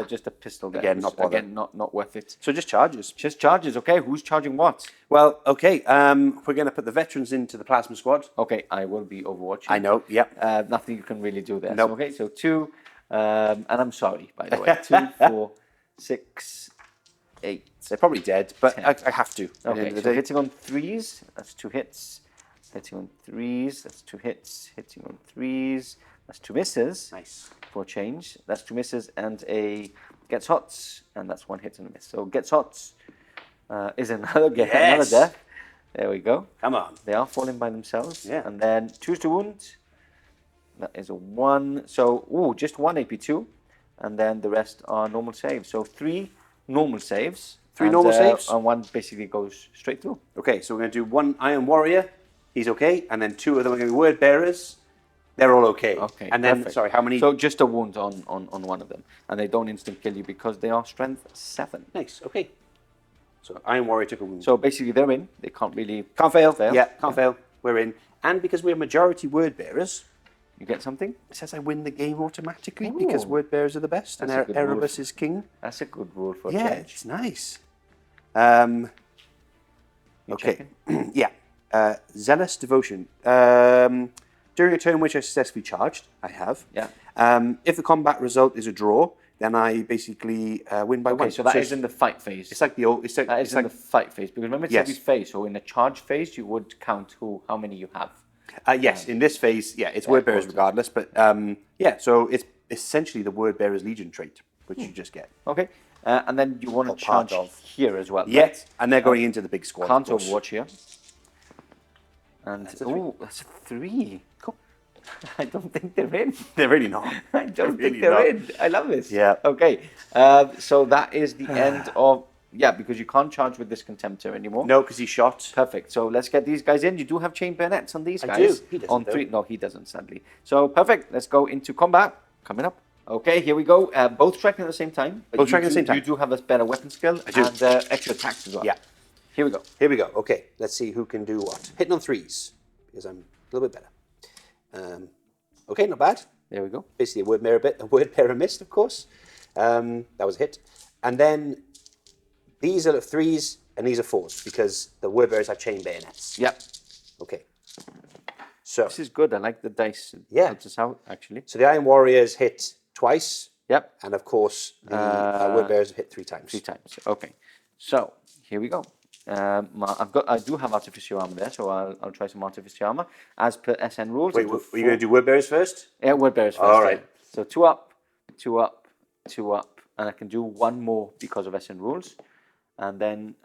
just a pistol there. Again, not bother. Again, not worth it. So just charges. Just charges, okay. Who's charging what? Well, okay, we're going to put the veterans into the plasma squad. Okay, I will be overwatching. I know, yep. Nothing you can really do there. Nope. So, okay, so 2, and I'm sorry, by the way. 2, 4, 6, 8. They're probably dead, but 10. I have to. At the end Okay, of the so day. hitting on 3s, that's 2 hits. Hitting on 3s, that's 2 hits. Hitting on 3s, that's 2 misses. Nice. For a change. That's 2 misses and a gets hots, and that's 1 hit and a miss. So gets hots is another another death. There we go. Come on. They are falling by themselves. Yeah. And then 2 to wound. That is a 1. So just 1 AP2, and then the rest are normal saves. So 3 normal saves. 3 normal saves? And 1 basically goes straight through. Okay, so we're going to do 1 Iron Warrior. He's okay. And then 2 of them are going to be Word Bearers. They're all okay. Okay. And then, perfect. sorry, how many? So just a wound on one of them, and they don't instant kill you because they are strength 7. Nice, okay. So Iron Warrior took a wound. So basically they're in. They can't really Can't fail. fail. Yeah, can't fail. We're in. And because we're majority Word Bearers, You get something? it says I win the game automatically because Word Bearers are the best and That's a good rule. Erebus is king. That's a good rule for a Yeah, change. it's nice. You Okay. checking? Yeah. Zealous Devotion. During a turn which I successfully charged, I have. Yeah. If the combat result is a draw, then I basically win by 1. Okay, so that is in the fight phase. It's like the old. It's like, That is it's in like the fight phase because remember it's Yes. every phase. So in the charge phase, you would count how many you have. yes. In this phase, yeah, it's Word Bearers awesome. regardless. But yeah, so it's essentially the Word Bearers Legion trait, which you just get. Okay, and then you want to part charge of. here as well. Yeah, right? and they're going into the big squad. of Can't course. overwatch here. And That's a 3. that's a 3. Cool. I don't think they're in. They're really not. I don't really think they're not. in. I love this. Yeah. Okay. So that is the end of because you can't charge with this contemptor anymore. No, because he shot. Perfect. So let's get these guys in. You do have chain bayonets on these I guys. do. He doesn't, on though. 3. No, he doesn't, sadly. So perfect. Let's go into combat. Coming up. Okay, here we go. Both striking at the same time. But Both you striking at the do- same time. You do have a better weapon skill I do. and extra attacks as well. Yeah. Here we go. Here we go. Okay, let's see who can do what. Hitting on 3s because I'm a little bit better. Okay, not bad. There we go. Basically a word pair missed, of course. That was a hit. And then these are 3s and these are 4s because the word bearers have chain bayonets. Yep. Okay. So This is good. I like the dice. It Yeah. helps us out, actually. so the Iron Warriors hit twice, Yep. and of course the word bearers have hit 3 times. 3 times. Okay. So here we go. I do have artificial armor there, so I'll try some artificial armor as per SN rules. Wait, I do are you going to do word bearers first? Yeah, word bearers first. All right. yeah. So 2 up, 2 up, 2 up, and I can do 1 more because of SN rules, and then,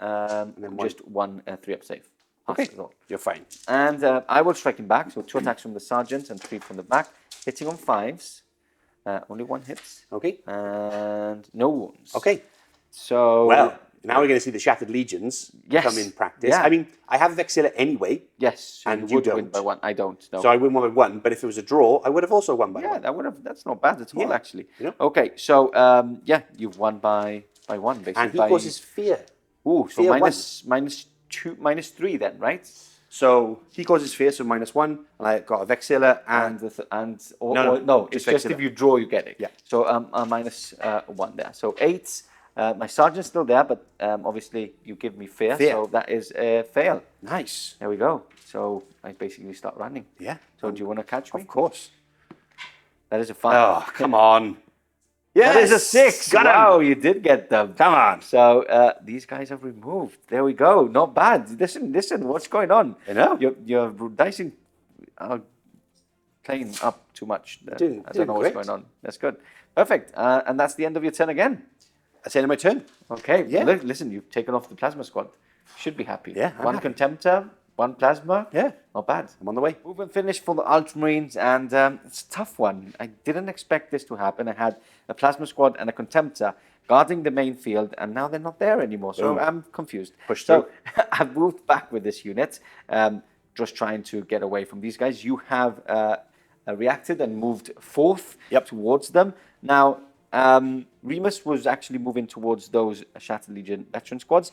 just 1 3 up save. Okay, That's all. you're fine. And I will strike him back. So 2 attacks from the sergeant and 3 from the back, hitting on 5s. Only 1 hits Okay. and no wounds. Okay. So Well, now we're going to see the Shattered Legions Yes. come in practice. Yeah. I mean, I have Vexilla anyway, yes, and you you would win don't. by 1. I don't. No. so I win 1 by 1. But if it was a draw, I would have also won by Yeah, 1. that's not bad at all, Yeah, actually. you know? Okay, so you've won by 1 basically. And he causes fear. Ooh, so fear minus 3 then, right? So he causes fear, so -1, and I got a Vexilla and No, it's just just Vexilla. if you draw, you get it. Yeah. So -1 there. So 8. My sergeant's still there, but obviously you give me fear, Fear. so that is a fail. nice. There we go. So I basically start running. Yeah. So do you want to catch me? Of course. That is a 5. Oh, come on. That is a Yes! 6. Got him. Wow, you did get them. Come on. So these guys are removed. There we go. Not bad. Listen. What's going on? I know. Your dicing are playing up too much. There. Doing I don't know what's great. going on. That's good. Perfect. And that's the end of your turn again. That's the end of my turn. Okay. Yeah. Listen, you've taken off the plasma squad. Should be happy. Yeah, I'm 1 happy. contemptor, 1 plasma. Yeah. Not bad. I'm on the way. Move and finish for the Ultramarines, and it's a tough one. I didn't expect this to happen. I had a plasma squad and a contemptor guarding the main field, and now they're not there anymore. So Boom. I'm confused. Push so I've moved back with this unit, just trying to get away from these guys. You have reacted and moved forth towards them. Now, Remus was actually moving towards those Shattered Legion veteran squads.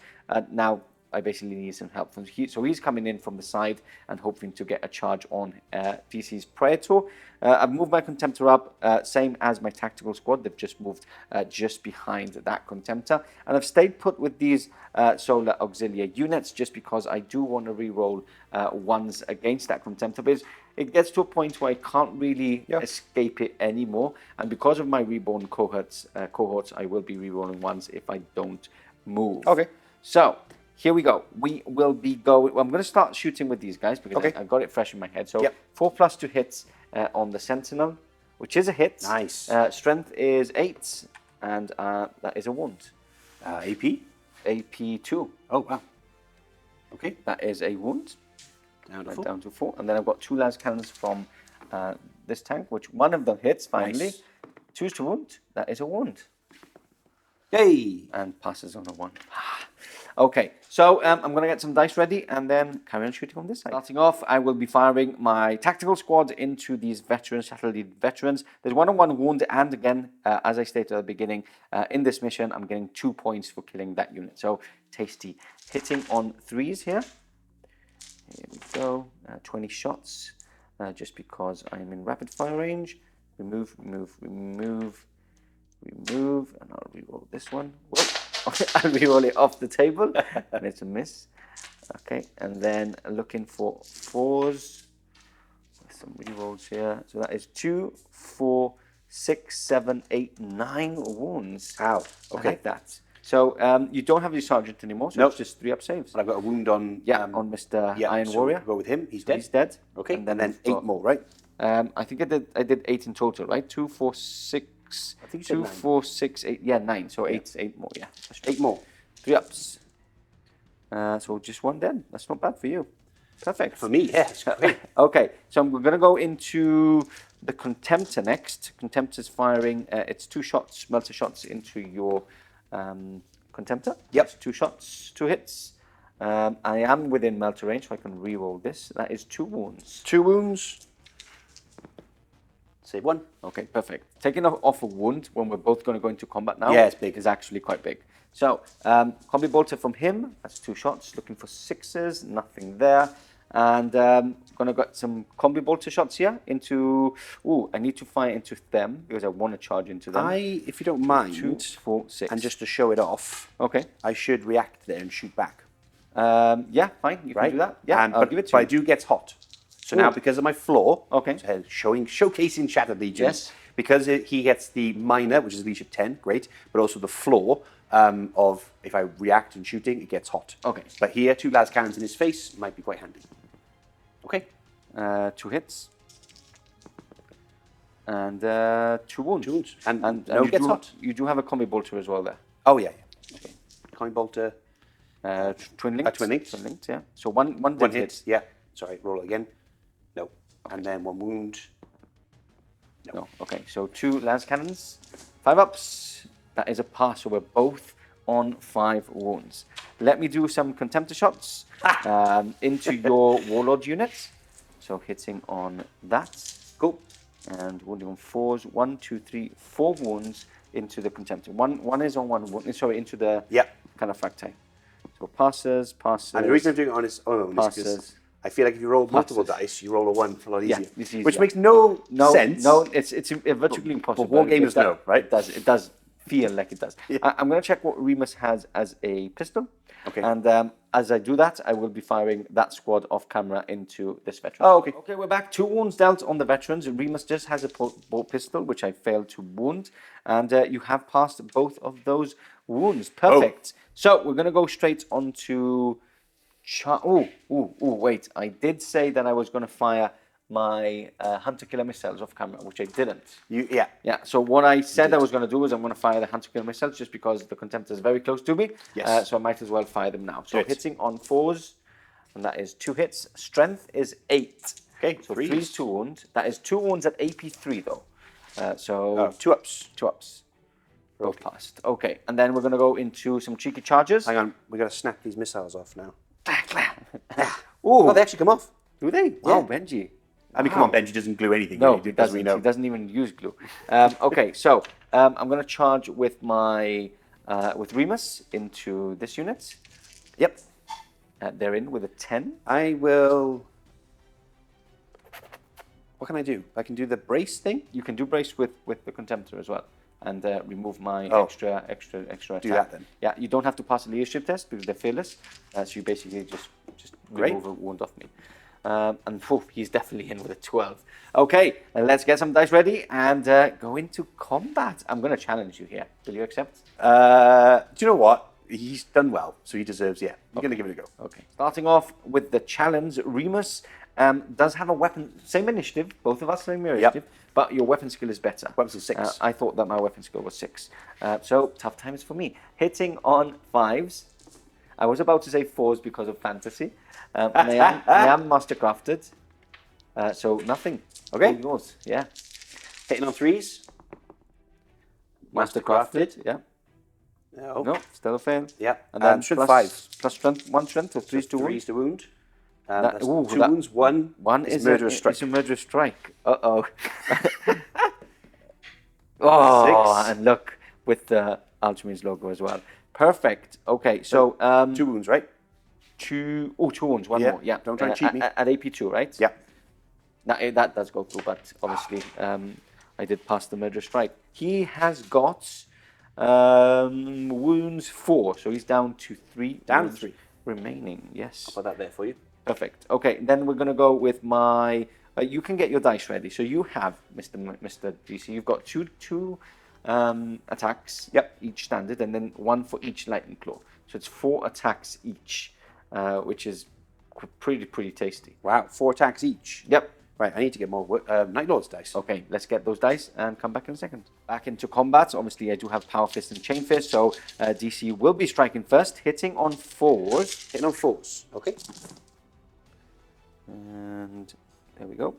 Now, I basically need some help. So he's coming in from the side and hoping to get a charge on DC's Praetor. I've moved my Contemptor up, same as my tactical squad. They've just moved just behind that Contemptor. And I've stayed put with these Solar Auxilia units just because I do want to reroll ones against that Contemptor. But it gets to a point where I can't really escape it anymore. And because of my reborn cohorts, I will be rerolling ones if I don't move. Okay. So here we go. We will be going. Well, I'm going to start shooting with these guys because I've got it fresh in my head. So 4+2 hits on the Sentinel, which is a hit. Nice. Strength is 8, and that is a wound. AP? AP 2. Oh, wow. Okay. That is a wound. Down to 4. And then I've got 2 las cannons from this tank, which one of them hits finally. Nice. 2's to wound. That is a wound. Yay! And passes on a 1. Okay, so I'm going to get some dice ready and then carry on shooting on this side. Starting off, I will be firing my tactical squad into these veterans, Shuttle Lead veterans. There's 1-on-1 wound, and again, as I stated at the beginning, in this mission, I'm getting 2 points for killing that unit. So, tasty. Hitting on 3s here. Here we go. 20 shots, just because I'm in rapid fire range. Remove, and I'll reroll this one. Whoa. I'll reroll it off the table, and it's a miss. Okay, and then looking for 4s. Some rerolls here. So that is 2, 4, 6, 7, 8, 9 wounds. Ow. I Okay. like that. So you don't have your sergeant anymore, so it's just 3 up saves. But I've got a wound on... on Mr. Iron Warrior. We'll go with him. He's So dead. he's dead. Okay, And and then we've 8 got- more, right? I think I did 8 in total, right? 2, 4, 6. I think you said 2, 9. 4, 6, 8. Yeah, 9. So 8 more. Yeah. 8 more. 3 ups. So just 1 dead. That's not bad for you. Perfect. For me, yeah. It's great. Okay, so we're going to go into the Contemptor next. Contemptor's firing. It's 2 shots, melter shots into your Contemptor. Yep. That's 2 shots, 2 hits. I am within melter range, so I can reroll this. That is 2 wounds. 2 wounds. Save 1. Okay, perfect. Taking off a wound when we're both going to go into combat now. Yeah, it's big. Is actually quite big. So, combi bolter from him. That's 2 shots. Looking for 6s. Nothing there. And gonna get some combi bolter shots here into. Ooh, I need to fire into them because I want to charge into them. If you don't mind, 2, 4, 6. and just to show it off, Okay. I should react there and shoot back. Yeah, fine. You can do that. Yeah, I'll but, give it to but you. I do get hot. So now, because of my floor, Okay. showcasing Shattered Legions, Yes. because he gets the minor, which is leadership 10, great, but also the floor of if I react in shooting, it gets hot. Okay. But here, 2 las cannons in his face might be quite handy. Okay. 2 hits. And 2 wounds. 2 wounds. And you gets do, hot. You do have a combi bolter as well there. Oh, yeah. Okay. Coin bolter, Twin linked. twin linked. Twin linked, yeah. So one one dead hit. Yeah. Sorry, roll it again. No. And then 1 wound. No. Okay. So 2 las cannons, 5 ups. That is a pass. So we're both on 5 wounds. Let me do some contemptor shots into your warlord unit. So hitting on that. Cool. And wounding on 4s. 1, 2, 3, 4 wounds into the contemptor. One is on 1 wound. Sorry, into the kind of fractite. So passes. And the reason I'm doing it on is because I feel like if you roll multiple dice, you roll a 1 a lot easier. Yeah, it's easier. Which makes no sense. No, it's virtually impossible. But war gamers know, right? It does feel like it does. Yeah. I'm going to check what Remus has as a pistol. Okay. And as I do that, I will be firing that squad off camera into this veteran. Oh, okay. Okay, we're back. 2 wounds dealt on the veterans. Remus just has a bolt pistol, which I failed to wound. And you have passed both of those wounds. Perfect. So we're going to go straight on to... wait. I did say that I was going to fire my hunter-killer missiles off camera, which I didn't. Yeah. So what I said I was going to do is I'm going to fire the hunter-killer missiles just because the contemptor is very close to me. Yes. So I might as well fire them now. So Good. hitting on 4s, and that is 2 hits. Strength is 8. Okay, So 3s. 3's 2 wounds. That is 2 wounds at AP 3 though. So 2 ups. 2 ups. Both passed. Okay, and then we're going to go into some cheeky charges. Hang on, we got to snap these missiles off now. Ooh, Oh, they actually come off. do they? Wow, Benji. I mean, come on, Benji doesn't glue anything. No, does he doesn't. we know? He doesn't even use glue. Okay, so I'm going to charge with my with Remus into this unit. Yep. They're in with a 10. I will. What can I do? I can do the brace thing. You can do brace with the Contemptor as well, and remove my extra attack. Do that then. Yeah, you don't have to pass a leadership test because they're fearless. So you basically just remove a wound off me. And he's definitely in with a 12. Okay, let's get some dice ready and go into combat. I'm going to challenge you here. Will you accept? Do you know what? He's done well, so he deserves. Yeah, I'm going to give it a go. Okay. Starting off with the challenge, Remus does have a weapon, same initiative, both of us same initiative, but your weapon skill is better. Weapon skill 6. I thought that my weapon skill was 6. So tough times for me. Hitting on 5s. I was about to say 4s because of fantasy. And I am mastercrafted. So nothing. Okay. All yours. Yeah. Hitting on 3s. Mastercrafted. Yeah. No, still a fail. Yeah. And then strength 5. Plus strength, 1 strength or 3 to wound. 3 to wound. That, 2 wounds, 1 is murderous strike. It's a murderous strike. Uh-oh. Oh, 6. and look, with the Ultramarines logo as well. Perfect. Okay, so 2 wounds, right? 2 wounds, one Yeah, more. Yeah. don't try and cheat me. At AP2, right? Yeah. That does go through, but obviously I did pass the murderous strike. He has got wounds 4, so he's down to 3. Down 3 remaining. Yes. I'll put that there for you. Perfect. Okay, then we're going to go with my. You can get your dice ready. So you have, Mr. DC, you've got two attacks. Yep. Each standard, and then 1 for each lightning claw. So it's 4 attacks each, which is pretty tasty. Wow, 4 attacks each. Yep. Right, I need to get more Night Lord's dice. Okay, let's get those dice and come back in a second. Back into combat. Obviously, I do have Power Fist and Chain Fist, so DC will be striking first, hitting on 4s. Hitting on 4s. Okay. And there we go.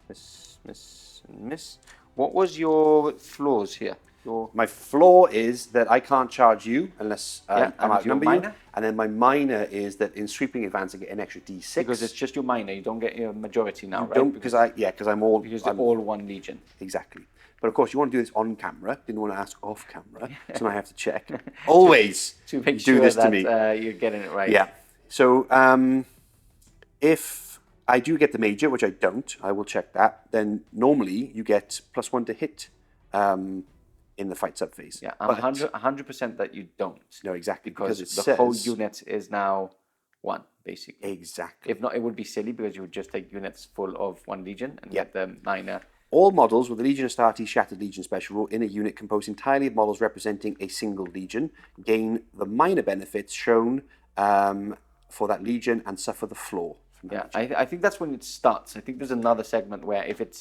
Miss, miss, and miss. What was your flaws here? My flaw is that I can't charge you unless Yeah, I'm and your outnumber you. minor? And then my minor is that in sweeping advance I get an extra D6. Because it's just your minor. You don't get your majority now, right? Don't because I'm all Because they're all one legion. Exactly. But of course you want to do this on camera. Didn't want to ask off camera, so now I have to check. Always To make do sure this that to me. You're getting it right. Yeah. So if I do get the major, which I don't, I will check that. Then normally you get +1 to hit in the fight sub phase. Yeah, I'm But- 100% that you don't. No, exactly, Because because the it whole says- unit is now 1, basically. Exactly. If not, it would be silly because you would just take units full of 1 legion and get the minor. All models with the Legion Astartes Shattered Legion special rule in a unit composed entirely of models representing a single legion gain the minor benefits shown for that legion and suffer the flaw. From Yeah, that legion. I think that's when it starts. I think there's another segment where if it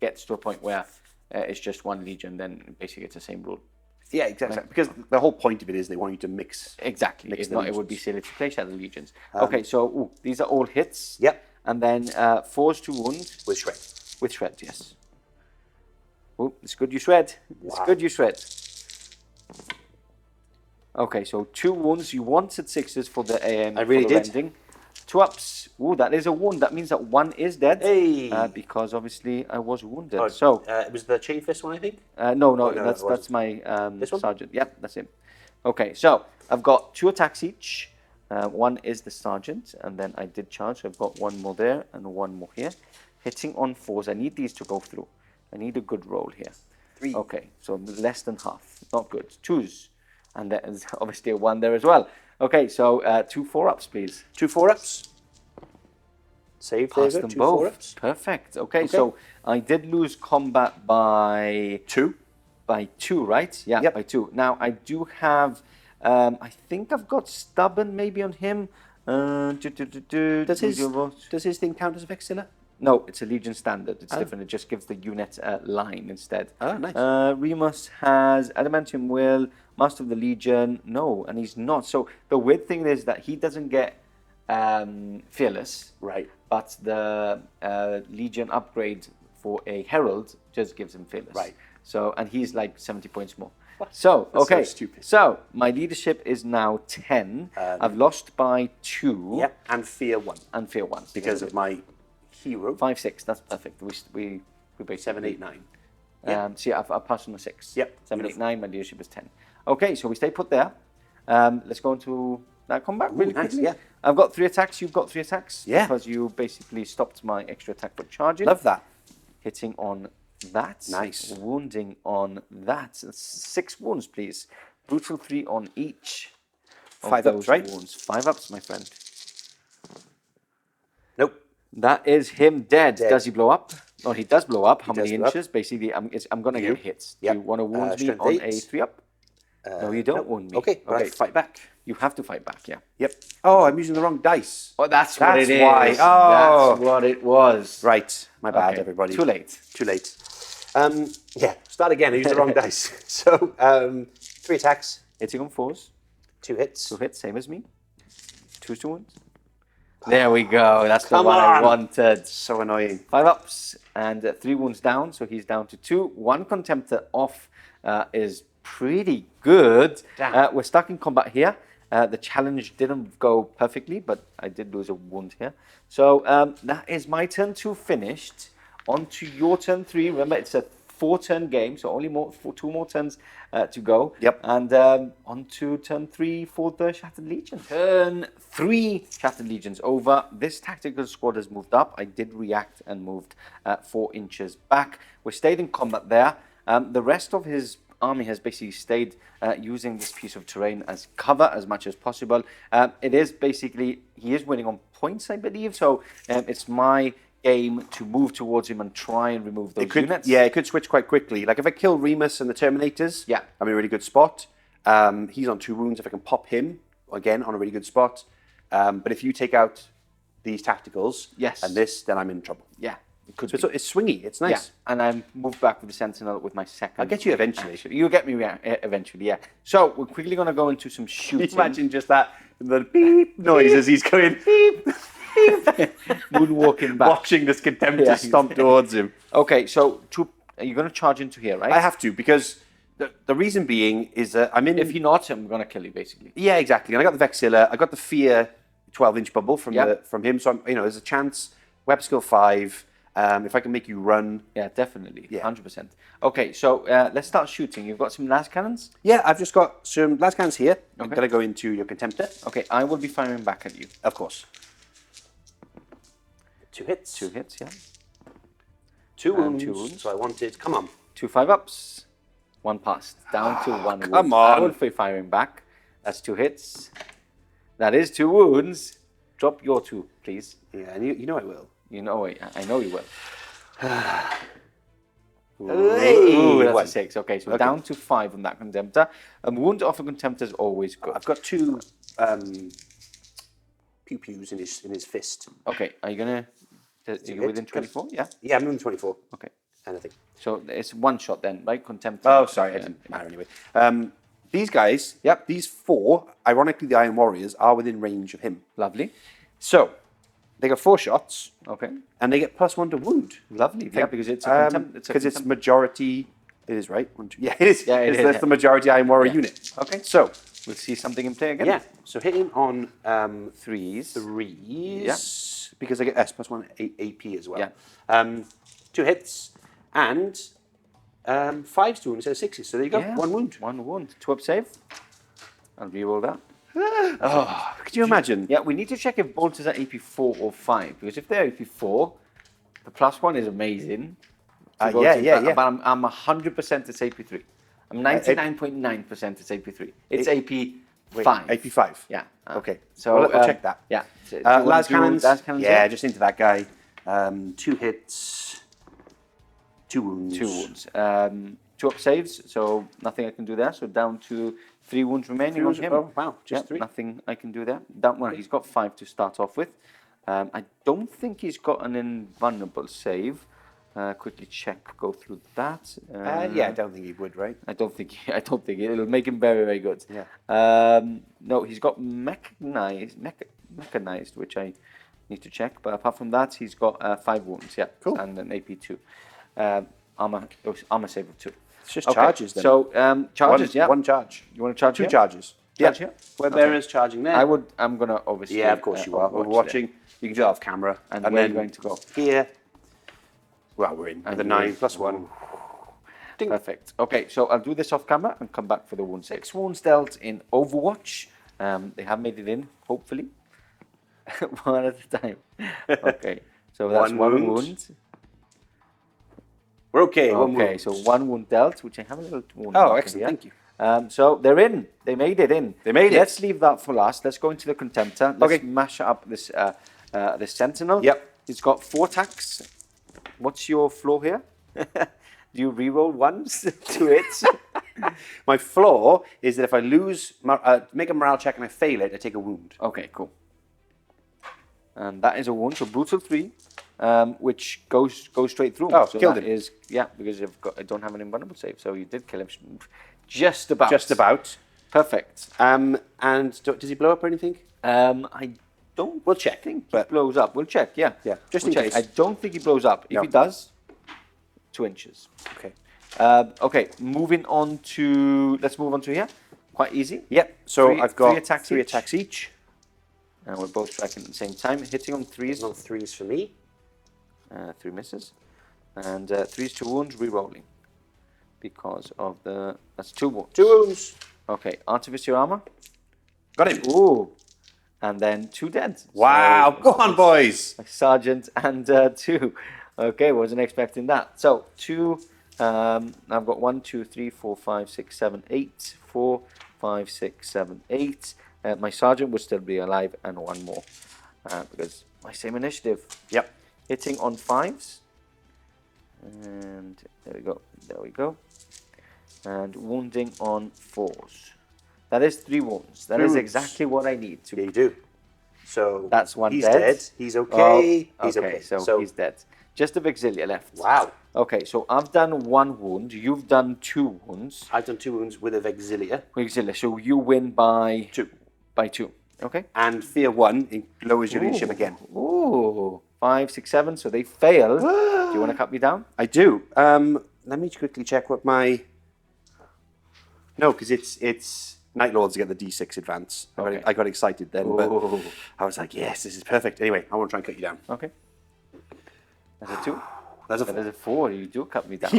gets to a point where it's just 1 legion, then basically it's the same rule. Yeah, exactly. Because the whole point of it is they want you to mix. Exactly. Mix If the not, it would be legions. silly to play Shadow Legions. Okay, so these are all hits. Yep. And then 4s to wound. With shred. With shred, yes. Oh, it's good you shred. It's good you shred. Okay, so 2 wounds. You wanted 6s for the I really for the did. rending. 2 ups. Ooh, that is a wound. That means that 1 is dead. Hey. Because obviously I was wounded. Oh, so it was the chain fist one, I think. no, no, that's it wasn't. my This one? sergeant. Yep, that's him. Okay, so I've got 2 attacks each. 1 is the sergeant, and then I did charge. So I've got 1 more there and 1 more here. Hitting on 4s. I need these to go through. I need a good roll here. 3. Okay, so less than half. Not good. 2s. And there's obviously a 1 there as well. Okay, so 2 4-ups, please. 2 4-ups. Save there, Pass you them go. 2 both. 4-ups. Perfect. Okay, so I did lose combat by 2. By 2, right? Yeah, Yep. by 2. Now, I do have, I think I've got Stubborn maybe on him. Does his thing count as a Vexilla? No, it's a Legion standard. It's different. It just gives the unit a line instead. Oh, nice. Remus has Adamantium Will, Master of the Legion. No, and he's not. So the weird thing is that he doesn't get Fearless. Right. But the Legion upgrade for a Herald just gives him Fearless. Right. So, and he's like 70 points more. So, That's okay. so stupid. So, my leadership is now 10. I've lost by 2. Yep. And fear 1. And fear 1. Because of my hero. 5, 6. That's perfect. We basically 7, 8, 9. So yeah, I've passed on a 6. Yep. 7, 8, 9. My leadership is 10. Okay, so we stay put there. Let's go into that combat really nice, quickly. yeah. I've got 3 attacks. You've got 3 attacks. Yeah. Because you basically stopped my extra attack for charging. Love that. Hitting on that. Nice. Wounding on that. 6 wounds, please. Brutal 3 on each. of 5 ups, those right? wounds. 5 ups, my friend. Nope. That is him dead. Dead. Does he blow up? Oh, he does blow up. How many does blow up. inches? Basically, I'm going to You? get hits. Yep. Do you want to wound me Strength on 8. a 3 up? No, you don't wound me. Okay, but I fight back. You have to fight back, yeah. Yep. Oh, I'm using the wrong dice. Oh, that's what it is. why. Oh. That's what it was. Right. My bad, Okay, everybody. Too late. Too late. Yeah, start again. I used the wrong dice. So, 3 attacks, Hitting on 4s. 2 hits. 2 hits, same as me. 2 wounds. There we go. That's the Come one I on. wanted. So annoying. 5 ups and 3 wounds down, so he's down to 2. 1 contemptor off is pretty good. Damn. We're stuck in combat here. The challenge didn't go perfectly, but I did lose a wound here. So that is my turn 2 finished. On to your turn 3. Remember, it's a 4-turn game, so only 2 more turns to go. Yep. And on to turn 3 for the Shattered Legion. Turn 3, Shattered Legion's over. This tactical squad has moved up. I did react and moved 4 inches back. We stayed in combat there. The rest of his army has basically stayed using this piece of terrain as cover as much as possible. It is basically, he is winning on points, I believe, so it's my game to move towards him and try and remove those units. Yeah, it could switch quite quickly. Like if I kill Remus and the Terminators, Yeah. I'm in a really good spot. He's on 2 wounds. If I can pop him, again, on a really good spot. But if you take out these tacticals Yes. and this, then I'm in trouble. Yeah, it could So be. it's swingy. It's Yeah, nice. and I moved back with the Sentinel with my second. I'll get you eventually. action. You'll get me eventually, yeah. So we're quickly going to go into some shooting. Imagine just that, the beep noise as he's going, beep, Moonwalking back. watching this contemptor Yeah. stomp towards him. Okay, so you're going to charge into here, right? I have to, because the reason being is that I'm in... If you're not, I'm going to kill you, basically. Yeah, exactly. And I got the Vexilla. I got the Fear 12-inch bubble from Yep. from him. So I'm, there's a chance. Web skill 5. If I can make you run. Yeah, definitely. Yeah. 100%. Okay, so let's start shooting. You've got some las cannons? Yeah, I've just got some last cannons here. I'm Okay. gonna go into your contemptor, Okay, I will be firing back at you. of course. 2 hits. 2 hits, yeah. 2 And wounds. 2 wounds. So I wanted. Come on. 2 5-ups. 1 passed. Down to 1 wound. come I on. will be firing back. That's 2 hits. That is 2 wounds. Drop your 2, please. Yeah, and you know I will. You know, I know you will. Hey, Ooh, that's one. a 6. Okay, so down to 5 on that contemptor. A wound off a contemptor is always good. I've got 2 pew pews in his fist. Okay, are you gonna? Are you hit? within 24? Yeah. Yeah, I'm moving 24. Okay. Anything. So it's 1 shot then, right? Contemptor. Oh, sorry, it doesn't matter anyway. These guys, Yep. these 4, ironically, the Iron Warriors are within range of him. Lovely. So they got 4 shots, Okay. and they get +1 to wound. Lovely. Yeah, because it's a Because it's majority. It is right. 1, 2. Yeah, it is. Yeah, it is, That's yeah. the majority Iron Warrior Yeah. unit. Okay. So We'll see something in play again. yeah. So hitting on 3s. 3s because I get S +1 AP as well. Yeah. 2 hits and 5s to wound instead of 6s. So there you go. Yeah. 1 wound. 1 wound. 2 up save. I'll reroll that. Could you imagine? Yeah, we need to check if bolts is at AP4 or 5 because if they're AP4, the +1 is amazing. Yeah, yeah, yeah. But I'm 100% it's AP3. I'm 99.9% it's AP3. It's AP5. AP5. Yeah. Okay. So Well, I'll check that. Yeah. So, do you wanna Las do cannons. las cannons, Yeah, just into that guy. 2 hits. 2 wounds. 2 wounds. 2 up saves, so nothing I can do there. So down to 3 wounds remaining wounds- on him. oh, wow, just Yeah, 3. Nothing I can do there. Don't worry, he's got 5 to start off with. I don't think he's got an invulnerable save. Quickly check, go through that. Yeah, I don't think he would, right? I don't think it'll make him very, very good. Yeah. No, he's got mechanized, which I need to check. But apart from that, he's got 5 wounds, yeah, Cool. and an AP2, armor save of 2. It's just Okay, charges then. So charges, yeah. 1 charge. You want to charge 2 here? charges. Charge Yeah. here? Web Okay. bearers charging there. I'm gonna obviously. Yeah, of course you are. We're watch watching. You can do that off camera. And where are you going to go? Here. Well, we're in. And The you're 9 in. +1. Ding. Perfect. Okay, so I'll do this off camera and come back for the wound. 6 wounds dealt in Overwatch. They have made it in, hopefully. One at a time. Okay, so that's one wound. We're okay. Okay, so one wound dealt, which I have a little wound. Oh, marker excellent. here. Thank you. So they're in. They made it in. They made it. Let's leave that for last. Let's go into the Contemptor. Let's Okay. mash up this this Sentinel. Yep. It's got 4 attacks. What's your flaw here? Do you reroll ones to it? My flaw is that if I lose, make a morale check and I fail it, I take a wound. Okay, cool. And that is a wound, so brutal 3, which goes straight through. Oh, so killed that him. is, yeah, because I don't have an invulnerable save, so you did kill him. Just about. Just about. Perfect. And does he blow up or anything? I don't We'll check, think but- he blows up. We'll check, yeah. Yeah, just We'll in check. case. I don't think he blows up. If No. he does, 2 inches. Okay. Okay, moving on to, let's move on to here. Quite easy. Yep. So Three- I've got three attacks three each. attacks each. And we're both striking at the same time. Hitting on 3s, No 3s for me. 3 misses. And 3s to wounds, re-rolling. Because of the, that's 2 wounds. 2 wounds. Okay, Artificial Armor. Got him. Ooh. And then 2 dead. Wow. Go on, boys. Sergeant and 2. Okay, wasn't expecting that. So 2, I've got 1, 2, 3, 4, 5, 6, 7, 8. 4, 5, 6, 7, 8. My sergeant would still be alive, and 1 more. Because my same initiative. Yep. Hitting on 5s. And there we go. There we go. And wounding on 4s. That is 3 wounds. That is wounds. exactly what I need to. Yeah, you do. So That's 1 he's dead. dead. He's okay. Oh, He's okay. so he's dead. Just a Auxilia left. Wow. Okay, so I've done 1 wound. You've done 2 wounds. I've done 2 wounds with a Auxilia. Auxilia, so you win by 2. By 2. Okay. And fear 1 it lowers your leadership again. Ooh. 5, 6, 7. So they fail. Do you want to cut me down? I do. Let me quickly check what my. No, because it's Night Lords get the D6 advance. Okay. I got excited then, but Ooh. I was like, yes, this is perfect. Anyway, I want to try and cut you down. Okay. That's a 2. That's a That is a 4. You do cut me down.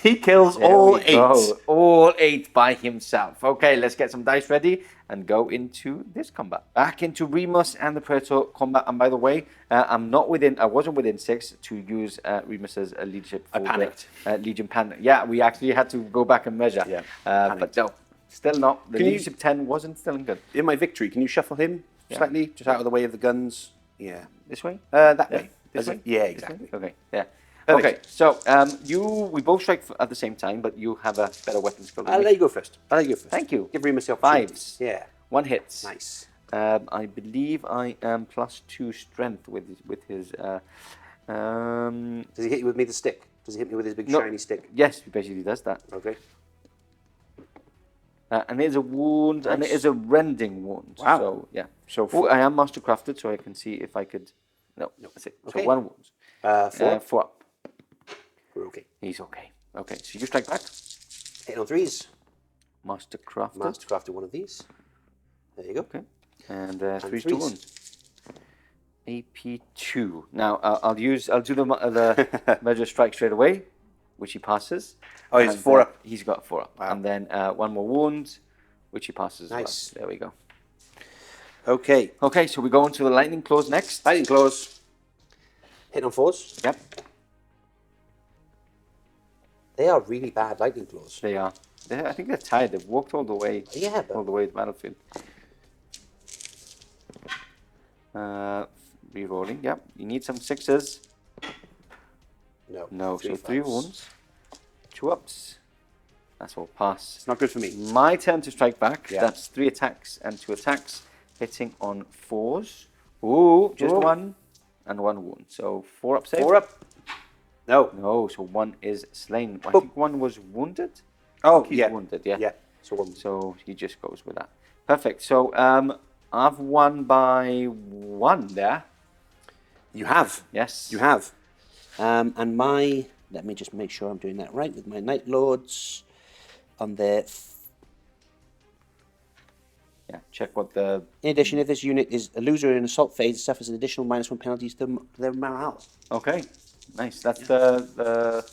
he kills There all we 8. go. All 8 by himself. Okay, let's get some dice ready and go into this combat. Back into Remus and the Predator combat. And by the way, I wasn't within 6 to use Remus's leadership. I panicked. Legion panic. Yeah, we actually had to go back and measure. Yeah, but no, still not. The Can you- leadership 10 wasn't still good. In my victory, can you shuffle him slightly, just out of the way of the guns? Yeah. This way? That way. This way? Yeah, This way? exactly. Okay, yeah. Perfect. Okay, so we both strike at the same time, but you have a better weapon skill than I'll me. let you go first. Thank you. Give Remus the opportunity. 5s. Yeah. 1 hits. Nice. I believe I am +2 strength with his. Does he hit you with the stick? Does he hit me with his big No. shiny stick? Yes, he basically does that. Okay. And it is a wound, and it is a rending wound. Wow. So yeah. So Oh, I am mastercrafted, so I can see if I could. No, that's it. Okay. So 1 wound. 4. 4 up. We're okay. He's okay. Okay, so you strike back. Hit on 3s. Mastercrafted. Mastercrafted one of these. There you go. Okay. And 3 to threes. wounds. AP2. Now I'll do the measure strike straight away, which he passes. Oh, he's And, 4 up. He's got 4 up. Wow. And then 1 more wound, which he passes Nice. as well. There we go. Okay. Okay, so we go into the lightning claws next. Lightning claws. Hit on 4s. Yep, They are really bad lightning claws. they are. I think they're tired. They've walked all the way. Yeah, but All the way to the battlefield. Re-rolling. Yep. You need some 6s. no. No, so 3 5s. wounds. 2 ups. That's all pass. It's not good for me. My turn to strike back. Yeah. That's 3 attacks and 2 attacks, hitting on 4s. Ooh, just Ooh. 1 and 1 wound. So 4 up save. 4 up. No. No, so 1 is slain. I Oh. think 1 was wounded. Oh, He's yeah. wounded, yeah. Yeah. So 1. So he just goes with that. Perfect. So I've won by 1 there. You have. Yes. You have. And my. Let me just make sure I'm doing that right with my Night Lords on their. Yeah. Check what the. In addition, if this unit is a loser in assault phase, it suffers an additional -1 penalties to their morale. Okay. Nice. That's the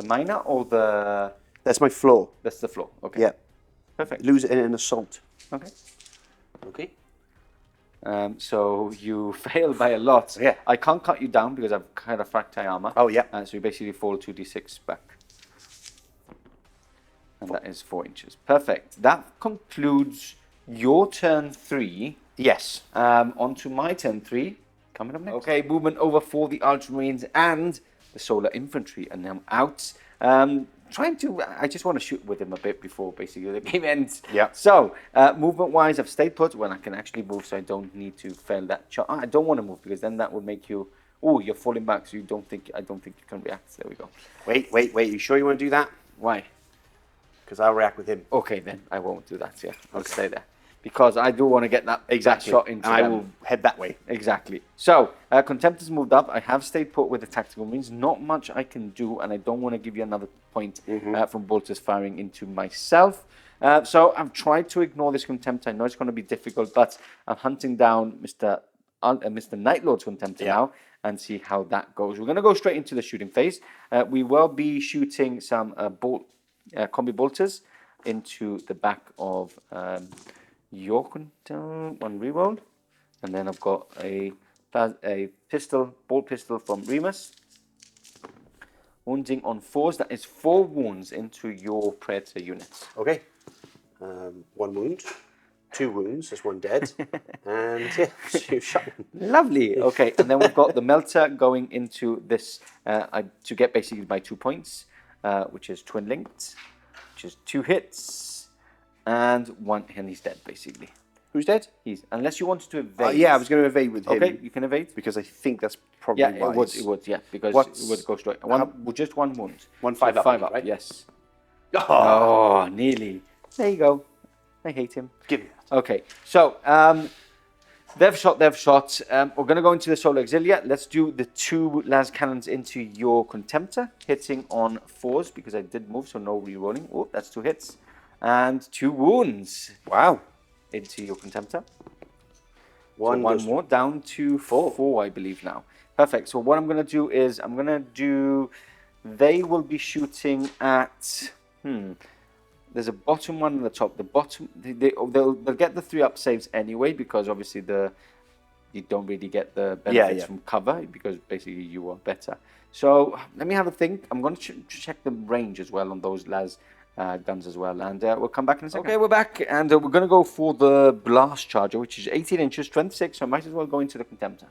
minor or the. That's my flaw. That's the floor. Okay. Yeah. Perfect. Loser in an assault. Okay. Okay. So you fail by a lot. Yeah. I can't cut you down because I've kind of fractile armor. Oh, yeah. So you basically fall 2d6 back. And that is 4 inches. Perfect. That concludes your turn 3. Yes. On to my turn 3. Coming up next. Okay, movement over for the Ultramarines and the Solar Infantry. And I'm out. I just want to shoot with him a bit before basically the game ends. Yeah. So, movement-wise, I've stayed put when I can actually move, so I don't need to fail that shot. I don't want to move because then that would make you... Oh, you're falling back, so I don't think you can react. There we go. Wait. You sure you want to do that? Why? Because I'll react with him. Okay, then I won't do that. Yeah, I'll stay there because I do want to get that shot into and I them. will head that way. Exactly. So, Contemptor's moved up. I have stayed put with the Tactical Marines. Not much I can do, and I don't want to give you another point from bolters firing into myself. So I've tried to ignore this Contemptor. I know it's going to be difficult, but I'm hunting down Mr. Night Lord's Contemptor now and see how that goes. We're going to go straight into the shooting phase. We will be shooting some combi bolters into the back of your one reroll, and then I've got a bolt pistol from Remus. Wounding on 4s. That is 4 wounds into your Predator units. Okay. 1 wound, 2 wounds. There's 1 dead, and 2 shot. Lovely. Okay, and then we've got the Melter going into this to get basically my 2 points, which is twin linked, which is 2 hits. And 1, and he's dead, basically. Who's dead? Unless you wanted to evade. Yeah, I was going to evade with him. Okay, you can evade. Because I think that's probably Yeah, wise. it would, yeah, because it would go straight. Just 1 wound. 1 5 up, 5 up, right? yes. Oh, Oh, nearly. There you go. I hate him. give me that. Okay, so they've shot. We're going to go into the Solar Auxilia. Let's do the 2 las cannons into your Contemptor, hitting on 4s because I did move, so no re-rolling. Oh, that's 2 hits. And 2 wounds. Wow. Into your Contemptor. One more, down to 4, I believe now. Perfect. So what I'm going to do is, they will be shooting at, there's a bottom one and the top. The bottom, they'll get the 3-up saves anyway, because obviously you don't really get the benefits from cover, because basically you are better. So let me have a think. I'm going to check the range as well on those las guns as well, and we'll come back in a second. Okay, we're back, and we're going to go for the Blast Charger, which is 18 inches, strength 6, so I might as well go into the Contemptor.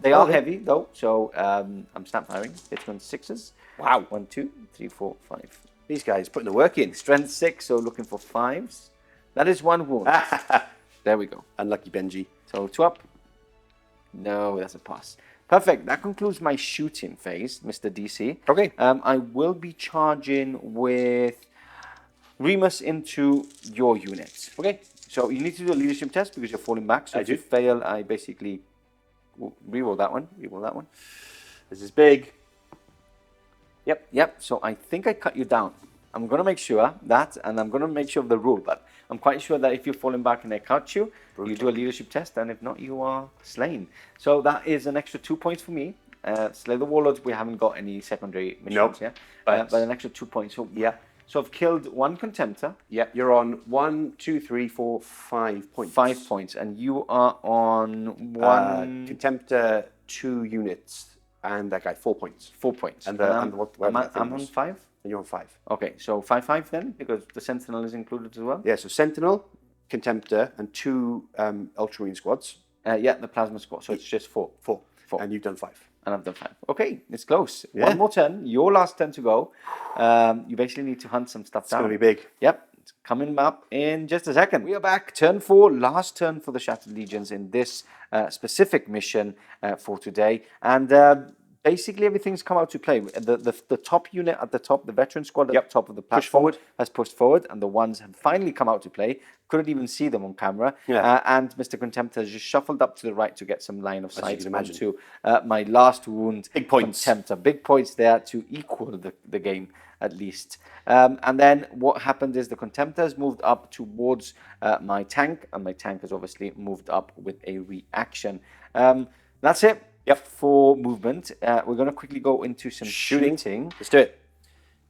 They are heavy, though, so I'm snap firing. It's on 6s. Wow. 1, 2, 3, 4, 5. These guys putting the work in. Strength 6, so looking for 5s. That is 1 wound. There we go. Unlucky Benji. So 2 up. No, that's a pass. Perfect. That concludes my shooting phase, Mr. DC. Okay. I will be charging with Remus into your unit. Okay. So you need to do a leadership test because you're falling back. So if you fail, I basically reroll that one. Reroll that one. This is big. Yep. So I think I cut you down. I'm going to make sure that, and I'm going to make sure of the rule, but I'm quite sure that if you're falling back and they cut you, you do a leadership test, and if not, you are slain. So that is an extra 2 points for me. Slay the Warlords, we haven't got any secondary missions yet, but an extra 2 points. So So I've killed 1 Contemptor. Yeah, you're on 1, 2, 3, 4, 5 points. 5 points, and you are on 1 Contemptor, 2 units, and that guy 4 points. 4 points. And I'm on 5. And you're on 5. Okay, so 5/5 then, because the Sentinel is included as well. Yeah, so Sentinel, Contemptor, and 2 Ultramarine squads. The Plasma squad. So it's just 4. 4. 4. And you've done 5. And I've done 5. Okay, it's close. Yeah. 1 more turn. Your last turn to go. You basically need to hunt some stuff down. It's going to be big. Yep. It's coming up in just a second. We are back. Turn 4. Last turn for the Shattered Legions in this specific mission for today. And basically everything's come out to play. The top unit at the top, the veteran squad at the top of the platform has pushed forward, and the ones have finally come out to play. Couldn't even see them on camera. Yeah. And Mr. Contemptor has just shuffled up to the right to get some line of As you sight can imagine. onto my last wound. Big points. Contemptor. Big points there to equal the game at least. And then what happened is the Contemptor has moved up towards my tank, and my tank has obviously moved up with a reaction. That's it. Yep, for movement. We're going to quickly go into some shooting. Let's do it.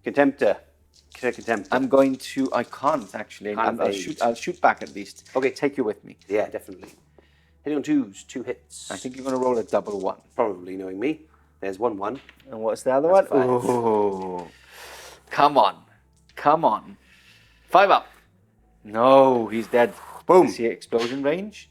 Contemptor, Contemptor. I'm going to. I can't actually. Can't I'll shoot back at least. Okay. Take you with me. Yeah, definitely. Hitting on 2s, 2 hits. I think you're going to roll a double 1. Probably, knowing me. There's 1-1. And what's the other That's one? a 5. Oh, come on, come on. 5 up. No, he's dead. Boom. See explosion range,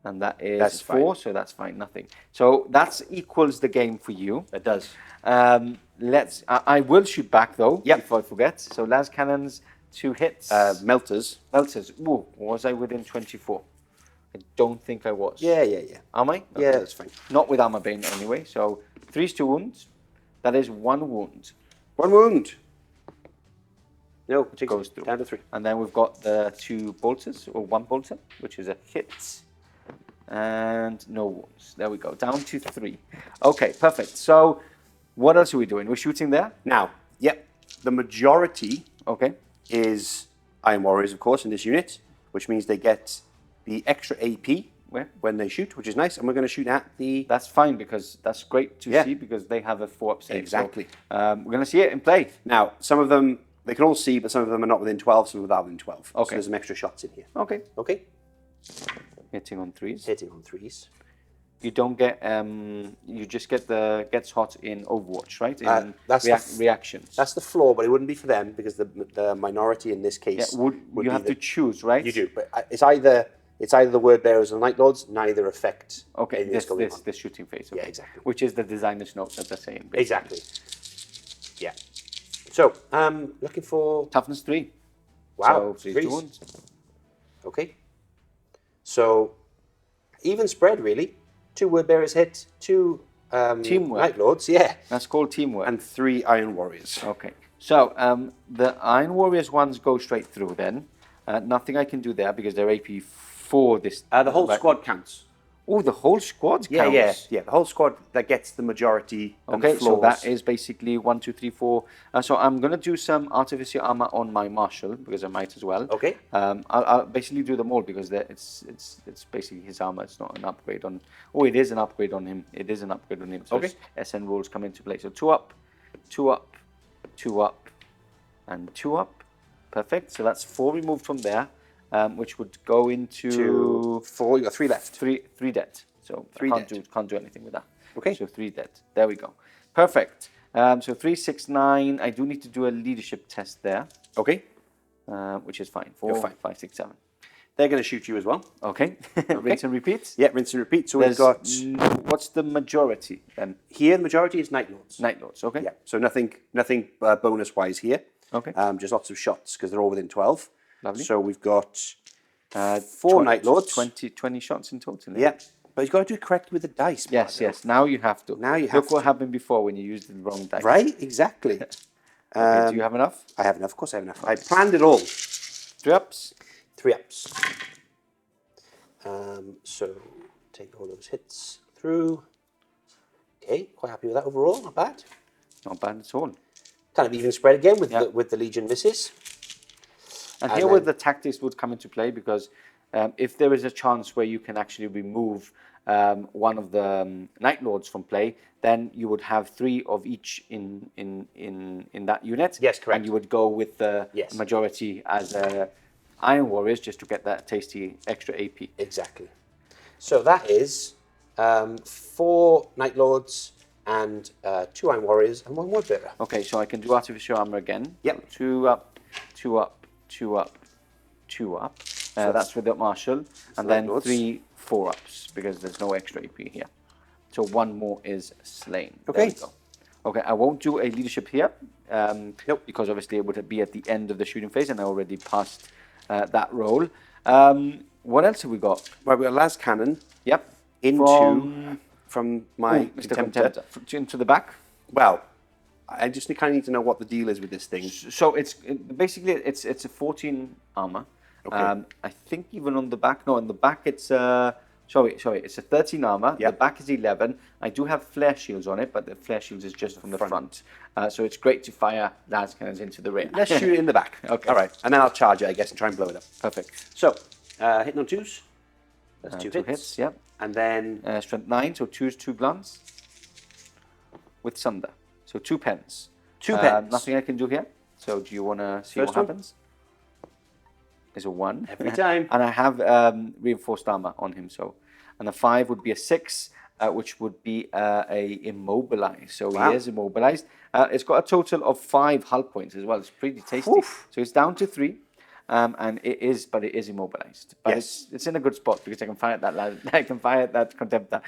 and that's That's 4, fine. so that's fine. Nothing. So that equals the game for you. It does. I will shoot back though. Yep. Before I forget. So las cannons, 2 hits. Melters. Melters. Ooh, was I within 24? I don't think I was. Yeah. Am I? Yeah, that's fine. Not with armor bane anyway. So 3's 2 wounds. That is 1 wound. 1 wound. No, it Goes through. down to 3. And then we've got the 2 bolters, or 1 bolter, which is a hit. And no wounds. There we go. Down to 3. Okay, perfect. So what else are we doing? We're shooting there? Now, yep, the majority Okay. is Iron Warriors, of course, in this unit, which means they get the extra AP Where? when they shoot, which is nice. And we're going to shoot at the... That's fine because that's great to Yeah. see because they have a 4-up save. Exactly. So, we're going to see it in play. Now, some of them, they can all see, but some of them are not within 12, some of them are within 12. So Okay. there's some extra shots in here. Okay. Okay? Hitting on 3s. Hitting on 3s. You don't get, you just get the gets hot in Overwatch, right? In that's the reactions. That's the flaw, but it wouldn't be for them because the minority in this case yeah, would would you be have to choose, right? You do, but it's either the Word Bearers or Night Lords. Neither affect Okay, anything that's going on. this shooting phase. Okay. Yeah, exactly. Which is the designer's note that they're saying. basically. Exactly. Yeah. So, looking for... Toughness 3. Wow, So 3's 2 threes. wounds. Okay. So, even spread, really. 2 Word Bearers hit, 2 Teamwork. Night Lords, yeah, That's called teamwork. and 3 Iron Warriors. Okay. So the Iron Warriors ones go straight through then. Nothing I can do there because they're AP for this. The whole squad counts. Oh, the whole squad Yeah, counts. yeah. The whole squad that gets the majority. And Okay, so flaws. that is basically 1, 2, 3, 4. So I'm gonna do some artificial armor on my marshal because I might as well. Okay. I'll basically do them all because it's basically his armor. It's not an upgrade on. Oh, it is an upgrade on him. It is an upgrade on him. So Okay. SN rules come into play. So 2 up, 2 up, 2 up, and 2 up. Perfect. So that's 4 removed from there, which would go into 2, 4, you got 3 left. 3 dead. So 3 I dead. can't do anything with that. Okay. So 3 dead. There we go. Perfect. So 3, 6, 9. I do need to do a leadership test there, Okay. which is fine. 4, You're fine. 5, 6, 7. They're going to shoot you as well. Okay. Rinse and repeat. Yeah, rinse and repeat. So There's, we've got... what's the majority then? Here, the majority is Night Lords. Night Lords. Okay. Yeah, so nothing bonus-wise here. Okay. Just lots of shots because they're all within 12. Lovely. So we've got 4 Night Lords. 20 shots in total. Yeah, but you've got to do it correctly with the dice. Yes, Marco. yes. Now you have to. Now you have Look what to. happened before when you used the wrong dice. Right, exactly. Okay, do you have enough? I have enough, of course I have enough. I planned it all. 3 ups. 3 ups. So take all those hits through. Okay, quite happy with that overall, not bad. Not bad at all. Kind of even spread again with Yeah. the Legion misses. And And here where then- the tactics would come into play because if there is a chance where you can actually remove one of the Night Lords from play, then you would have 3 of each in that unit. Yes, correct. And you would go with the Yes. majority as Iron Warriors just to get that tasty extra AP. Exactly. So that is 4 Night Lords and 2 Iron Warriors and 1 Word Bearer. Okay, so I can do artificial armor again. Yep. 2 up, 2 up, 2 up, 2 up. That's with the marshal, and then Night Lords. 3 4-ups because there's no extra AP here. So 1 more is slain. There Okay. we go. Okay, I won't do a leadership here. Nope. Because obviously it would be at the end of the shooting phase, and I already passed that role. What else have we got? Right, we got Las Cannon Yep. from my Mr. Contemptor. Contemptor. Into the back. Well, I just kind of need to know what the deal is with this thing. So basically it's a 14 armor. Okay. I think even on the back, no, on the back it's it's a 13 armor. Yep. The back is 11. I do have flare shields on it, but the flare shields is just from the front. So it's great to fire las cannons into the rear. Let's shoot it in the back. Okay. All right, and then I'll charge it, I guess, and try and blow it up. Perfect. So, hitting on 2s. That's 2 2 hits. hits. Yep. And then Strength 9, so 2's 2 glance with Sunder. So 2 pens. 2 pens. Nothing I can do here. So do you want to see First what one? happens? Is a 1. Every time. And I have reinforced armor on him. So, and a 5 would be a 6, which would be a immobilized. So Wow. he is immobilized. It's got a total of 5 hull points as well. It's pretty tasty. Oof. So it's down to 3. And it is immobilized. But Yes. it's in a good spot because I can fire at that. I can fire at that contemptor,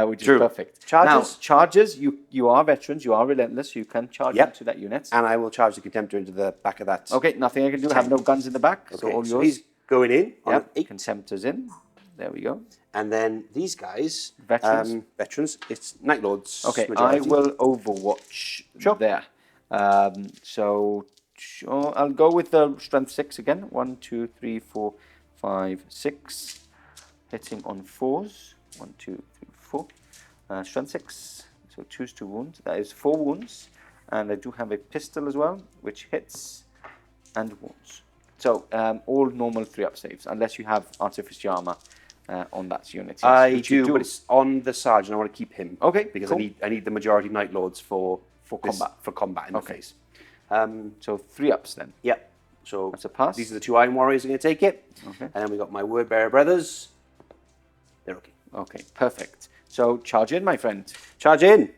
which True. is perfect. Charges? Now, charges. You are veterans. You are relentless. You can charge Yep. into that unit. And I will charge the Contemptor into the back of that. Okay, nothing I can do. I have no guns in the back. So Okay, all so yours. he's going in on an Yep. 8. Contemptor's in. There we go. And then these guys, Veterans. veterans, it's Night Lords. Okay, majority. I will overwatch there. So sure, I'll go with the strength 6 again. 1, 2, 3, 4, 5, 6. Hitting on 4s. 1, 2, 3, 4. Strength 6. So choose 2 wounds. That is 4 wounds. And I do have a pistol as well, which hits and wounds. So all normal 3-up saves, unless you have artificial armor on that unit. Yes, I which you do, but it's on the Sergeant. I want to keep him. Okay, Because cool. I need the majority Night Lords for combat. For combat in the Okay. phase. So 3-ups then. Yep. So That's a pass. these are the 2 Iron Warriors are going to take it. Okay. And then we got my Word Bearer brothers. They're okay. Okay, perfect. So charge in, my friend. Charge in.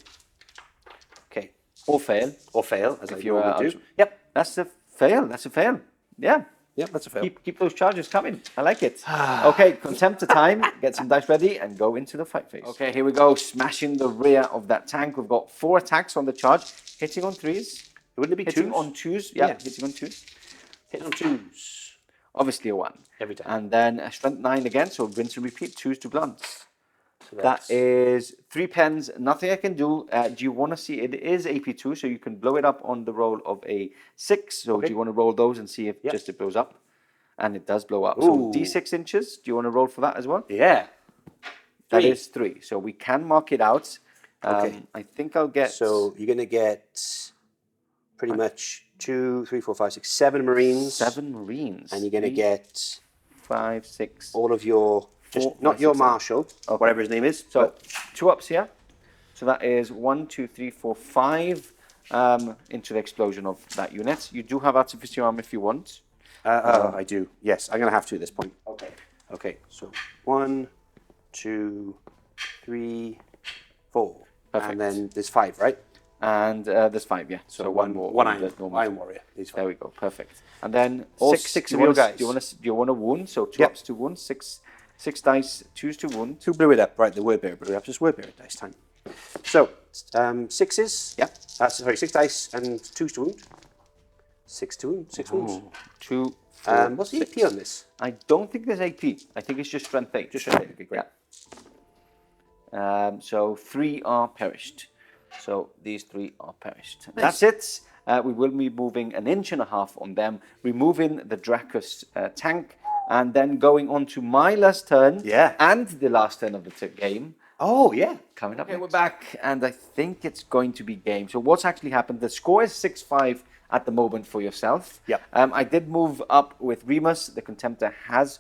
Okay. Or fail. Or fail, as I you normally are do. Yep. That's a fail. That's a fail. Yeah. Yep, that's a fail. Keep those charges coming. I like it. Okay, Contemptor time. Get some dice ready and go into the fight phase. Okay, here we go. Smashing the rear of that tank. We've got 4 attacks on the charge. Hitting on 3s. Wouldn't it be Hitting 2s? on 2s. Yeah, Yeah. hitting on 2s. Hitting on 2s. Obviously a 1. Every time. And then a strength 9 again. So rinse and repeat. 2s to glance. So That that's- is 3 pens. Nothing I can do. Do you want to see? It is AP2, so you can blow it up on the roll of a 6. So do you want to roll those and see if Yep. just it blows up? And it does blow up. Ooh. So D6 inches. Do you want to roll for that as well? Yeah. That 3. is 3. So we can mark it out. Okay. I think I'll get. So you're going to get pretty much 2, 3, 4, 5, 6, 7 Marines. 7 Marines. And you're going to 3, get 5, 6. all of your, just 4, not 5, your 6, Marshal, whatever his name is. So but 2 ups here. So that is 1, 2, 3, 4, 5 into the explosion of that unit. You do have artificial armor if you want. I do. Yes, I'm going to have to at this point. Okay. Okay, so 1, 2, 3, 4. Perfect. And then there's 5, right? And there's 5, yeah. So, one more. One on Iron, the normal. Iron Warrior. These 5. There we go. Perfect. And then All 6 6 do of you your wanna- guys. Do you want a wound? So 2 Yep. ups to wound. 6 dice. 2s to wound. Who blew it up? Right, the Word Bearer blew it up. Just Word Bearer dice time. So, 6s. Yep. Sorry, 6 dice and 2s to wound. 6 to wound. 6 wounds. 2. 4, What's the 6. AP on this? I don't think there's AP. I think it's just strength 8. Just strength 8, okay, great. Yeah. So 3 are perished. So these 3 are perished. That's it. We will be moving 1.5 inches on them, removing the Dracus tank, and then going on to my last turn. Yeah. And the last turn of the game. Oh, yeah. Coming up. Okay, we're back, and I think it's going to be game. So what's actually happened? The score is 6-5 at the moment for yourself. Yep. I did move up with Remus. The Contemptor has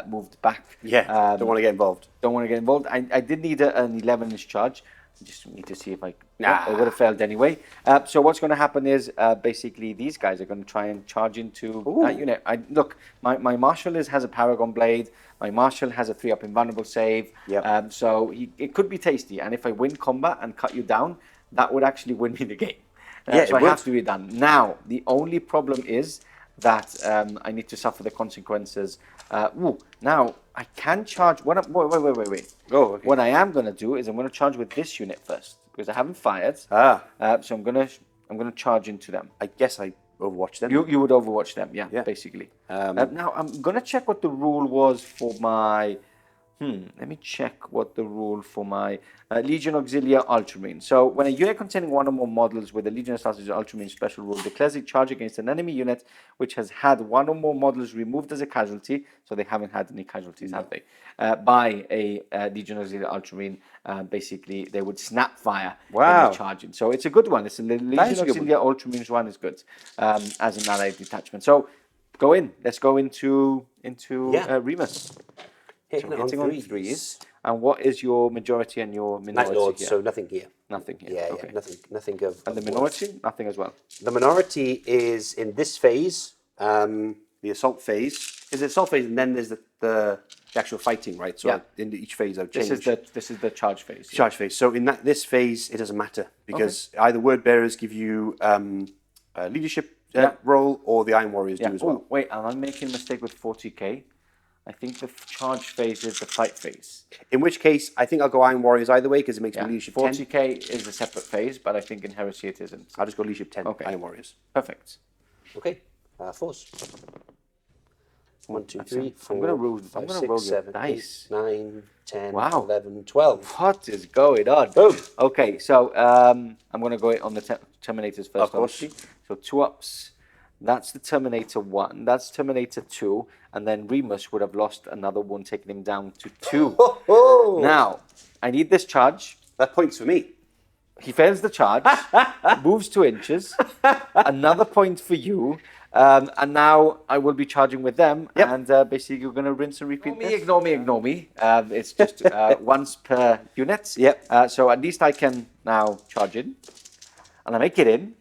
moved back. Yeah, don't want to get involved. Don't want to get involved. I did need an 11-inch charge. I just need to see if I... Nah. I would have failed anyway. So what's going to happen is basically these guys are going to try and charge into that unit. Look, my Marshal has a Paragon Blade. My Marshal has a 3-up invulnerable save. Yep. So it could be tasty. And if I win combat and cut you down, that would actually win me the game. Yeah, so it I would. have to be done. Now, the only problem is that I need to suffer the consequences. Now, I can charge... Wait. Oh, okay. What I am going to do is I'm going to charge with this unit first because I haven't fired. Ah. So I'm going to charge into them. I guess I overwatched them. You would overwatch them, yeah. Basically. Um, Now I'm going to check what the rule was for my... Let me check what the rule for my Legion Auxilia Ultramarine. So when a unit containing 1 or more models with a Legion Strategy Ultramarine special rule declares a charge against an enemy unit which has had 1 or more models removed as a casualty, so they haven't had any casualties, have they? By a Legion Auxilia Ultramarine, basically they would snap fire when Wow. they're charging. So it's a good one. It's a Legion is a good one. Auxilia Ultramarines one is good as an allied detachment. So go in. Let's go into Yeah. Remus. Hitting it hitting on on threes. And what is your majority and your Night minority Lords, here? so nothing here. Nothing here. Yeah, okay. yeah, nothing of. And the of minority? Nothing as well. worth. The minority is in this phase, the assault phase. Is it assault phase, and then there's the actual fighting, right? So Yeah. in each phase, I've changed. This is the charge phase. Charge phase. So in this phase, it doesn't matter because either word bearers give you a leadership role, or the Iron Warriors do as well. Oh, wait, am I making a mistake with 40k? I think the charge phase is the fight phase. In which case, I think I'll go Iron Warriors either way because it makes me Yeah. leadership 10. 40k is a separate phase, but I think in Heresy it isn't. I'll just go leadership 10, Okay. Iron Warriors. Perfect. Okay, fours. 1, 2, 3, I'm 4, gonna roll- 5, I'm gonna 6, roll your 7, dice. 8, 9, 10, Wow. 11, 12. What is going on? Boom. Okay, so I'm going to go on the Terminators first. Of course. Obviously. So 2 ups. That's the Terminator 1. That's Terminator 2. And then Remus would have lost another one, taking him down to 2. Oh, Now, I need this charge. that points for me. He fails the charge, moves 2 inches. Another point for you. And now I will be charging with them. Yep. And basically, you're going to rinse and repeat. Ignore me. It's just once per unit. Yep. So at least I can now charge in. And I make it in.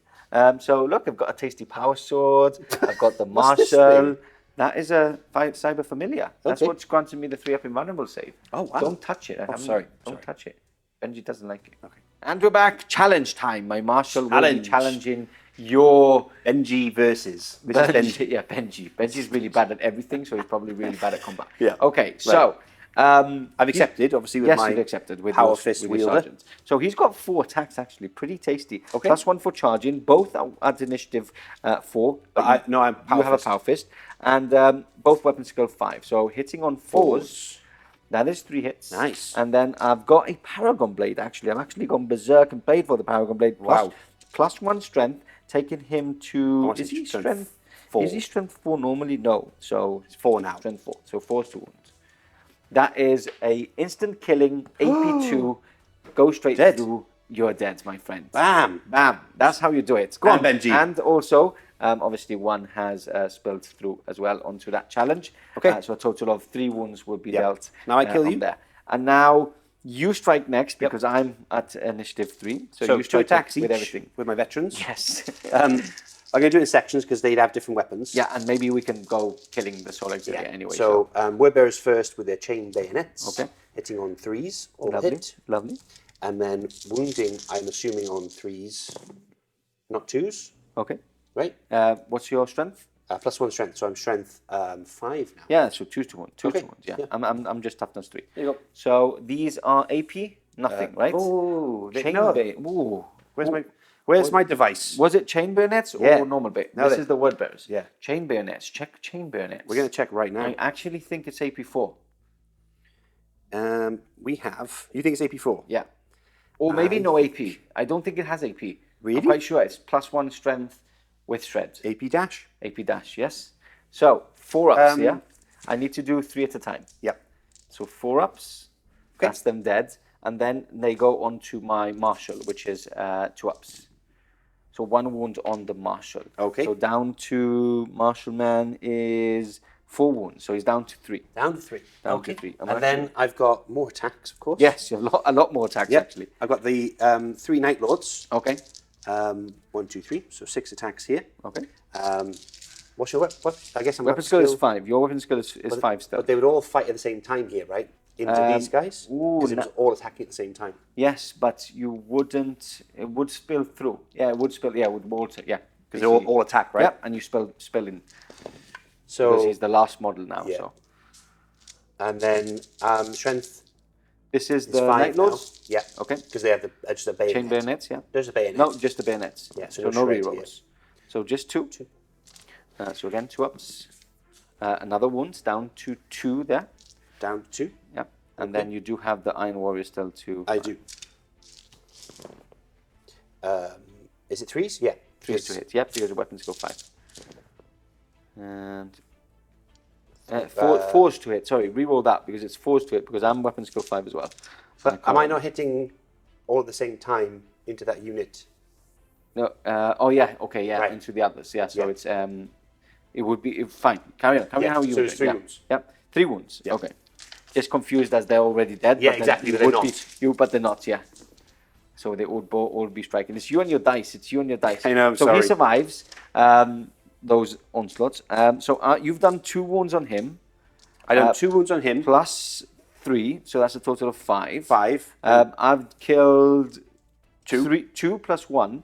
So look, I've got a tasty power sword. I've got the What's this Marshal. thing? That is a Cyber Familiar. That's Okay. what's granted me the 3-up invulnerable save. Oh, wow. Don't touch it. Sorry. Don't touch it. Benji doesn't like it. Okay. And we're back. Challenge time. My Marshal will be Challenge. challenging your Benji versus. This is Benji. Yeah, Benji. Benji's really bad at everything, so he's probably really bad at combat. Yeah. Okay, so I've accepted, obviously, with yes, my you've accepted with power your, fist with your wielder. sergeant. So he's got 4 attacks actually, pretty tasty. Okay. +1 for charging. Both are at initiative 4. But I'm you power have a fist. power fist, and both weapon skill 5. So hitting on 4s. That is 3 hits. Nice. And then I've got a Paragon Blade, actually. I've actually gone berserk and paid for the Paragon Blade. Wow. +1 strength, taking him to... what's Is his he strength? strength 4? Is he strength 4 normally? No. So It's 4 now. strength 4. So 4 to wounds. That is a instant killing AP2. Go straight Dead. through. You're dead, my friend. Bam. Bam. That's how you do it. Go on, Benji. And also, obviously, 1 has spilled through as well onto that challenge. Okay. So a total of 3 wounds will be Yep. dealt. Now I kill on you. there. And now you strike next because I'm at initiative 3. So you 2 strike attacks with each everything. with my veterans. Yes. I'm going to do it in sections because they'd have different weapons. Yeah, and maybe we can go killing the Soul Auxilia anyway. So word bearers first with their chain bayonets. Okay. Hitting on 3s, all lovely. hit. Lovely. And then wounding, I'm assuming on 3s, not 2s, Okay. right? What's your strength? +1 strength, so I'm strength 5 now. Yeah, so 2 to 1. 2 Okay, to 1. Yeah. yeah. I'm just toughness 3. There you go. So these are AP, nothing, right? Oh, Chain no. Ooh. Where's my device? Was it chain bayonets or Yeah. normal bayonets? No, This they- is the word bearers. Yeah. Chain bayonets. Check chain bayonets. We're going to check right now. I actually think it's AP4. We have. You think it's AP4? Yeah. Or maybe no AP. I don't think it has AP. Really? I'm quite sure it's +1 strength with shred. AP dash? AP dash, yes. So 4 ups, Um, yeah? I need to do 3 at a time. Yep. So 4 ups, that's them dead. And then they go on to my Marshal, which is 2 ups. So 1 wound on the Marshal. Okay. So down to Marshal Man is 4 wounds. So he's down to 3. Down to 3. Down to 3. And then I've got more attacks, of course. Yes, you have a lot more attacks Yep. actually. I've got the 3 Night Lords. Okay. 1, 2, 3. So 6 attacks here. Okay. What's your weapon? I guess I'm Weapon skill is 5. Your weapon skill is 5 still. But they would all fight at the same time here, right? Into these guys? Because it was all attacking at the same time. Yes, but you wouldn't. It would spill through. Yeah, it would spill. Yeah, it would water. Yeah, Because they all attack, right? Yeah, and you spill in because So, he's the last model now. Yeah. So and then strength this is is the 5 Night now. Lords. Yeah. Okay. Because they have just a bayonet. Chain bayonets. Yeah. There's a bayonet. No, just the bayonets. Yeah, so So no no shred rerolls. So just 2. So again 2 ups. Another wound down to 2 there. Down to 2. Yeah. And then you do have the Iron Warrior still to. I do. Is it 3s? Yeah. 3 to hit. Yep, because the weapons go 5. And 4s to hit. Sorry, reroll that because it's 4s to hit because I'm weapon skill 5 as well. But am I not hitting all at the same time into that unit? No. Oh yeah. Okay. Yeah. Right. Into the others. Yeah. So Yeah. it's it would be fine. Carry on. Carry on how you so were it's doing. 3 Yeah. wounds. Yep. 3 wounds. Yeah. Okay. just confused as they're already dead. Yeah, but then exactly, you but they're would be- not. but they're not, yeah. So they would all be striking. It's you and your dice. It's you and your dice. I know, I'm so sorry. he survives those onslaughts. You've done 2 wounds on him. I done 2 wounds on him. Plus 3, so that's a total of 5. 5. I've killed 2. 2 plus 1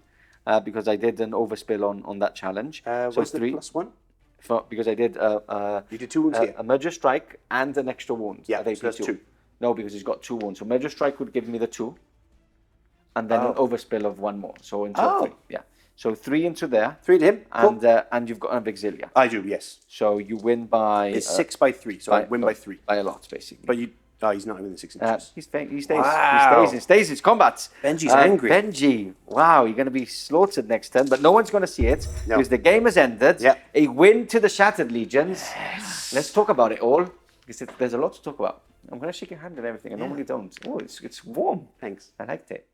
because I did an overspill on that challenge. So What's 3 the +1? because I did You did 2 wounds here. a merger strike and an extra wound. Yeah, at so that's 82. 2. No, because he's got 2 wounds. So merger strike would give me the 2, and then an overspill of 1 more. So into 3. Yeah. So 3 into there. 3 to him. Cool. And you've got an Auxilia. I do, yes. So you win by It's 6 by 3, so I win by 3. by a lot, basically. But he's not within 6 inches. He stays. Wow. He stays. It's combat. Benji's angry. Benji, wow, you're going to be slaughtered next turn, but no one's going to see it No. because the game has ended. Yeah. A win to the Shattered Legions. Let's talk about it all because there's a lot to talk about. I'm going to shake your hand and everything. I normally don't. Oh, it's warm. Thanks. I liked it.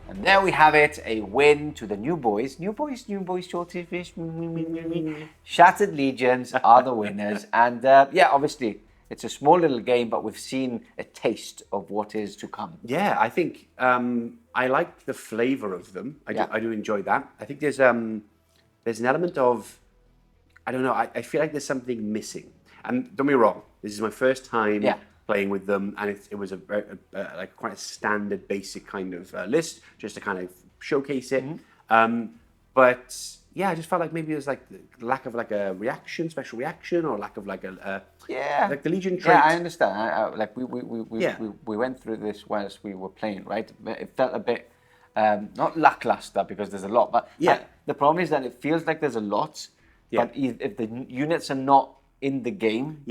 And there we have it, a win to the new boys, shorty fish. Shattered Legions are the winners. And obviously, it's a small little game, but we've seen a taste of what is to come. Yeah, I think I like the flavour of them. I do enjoy that. I think there's an element of, I don't know, I feel like there's something missing. And don't be wrong, this is my first time playing with them, and it was like quite a standard, basic kind of list, just to kind of showcase it. But yeah, I just felt like maybe there's like lack of like a special reaction, or lack of like like the Legion trait. Yeah, I understand. We went through this whilst we were playing, right? It felt a bit not lackluster because there's a lot, but the problem is that it feels like there's a lot. But if the units are not in the game,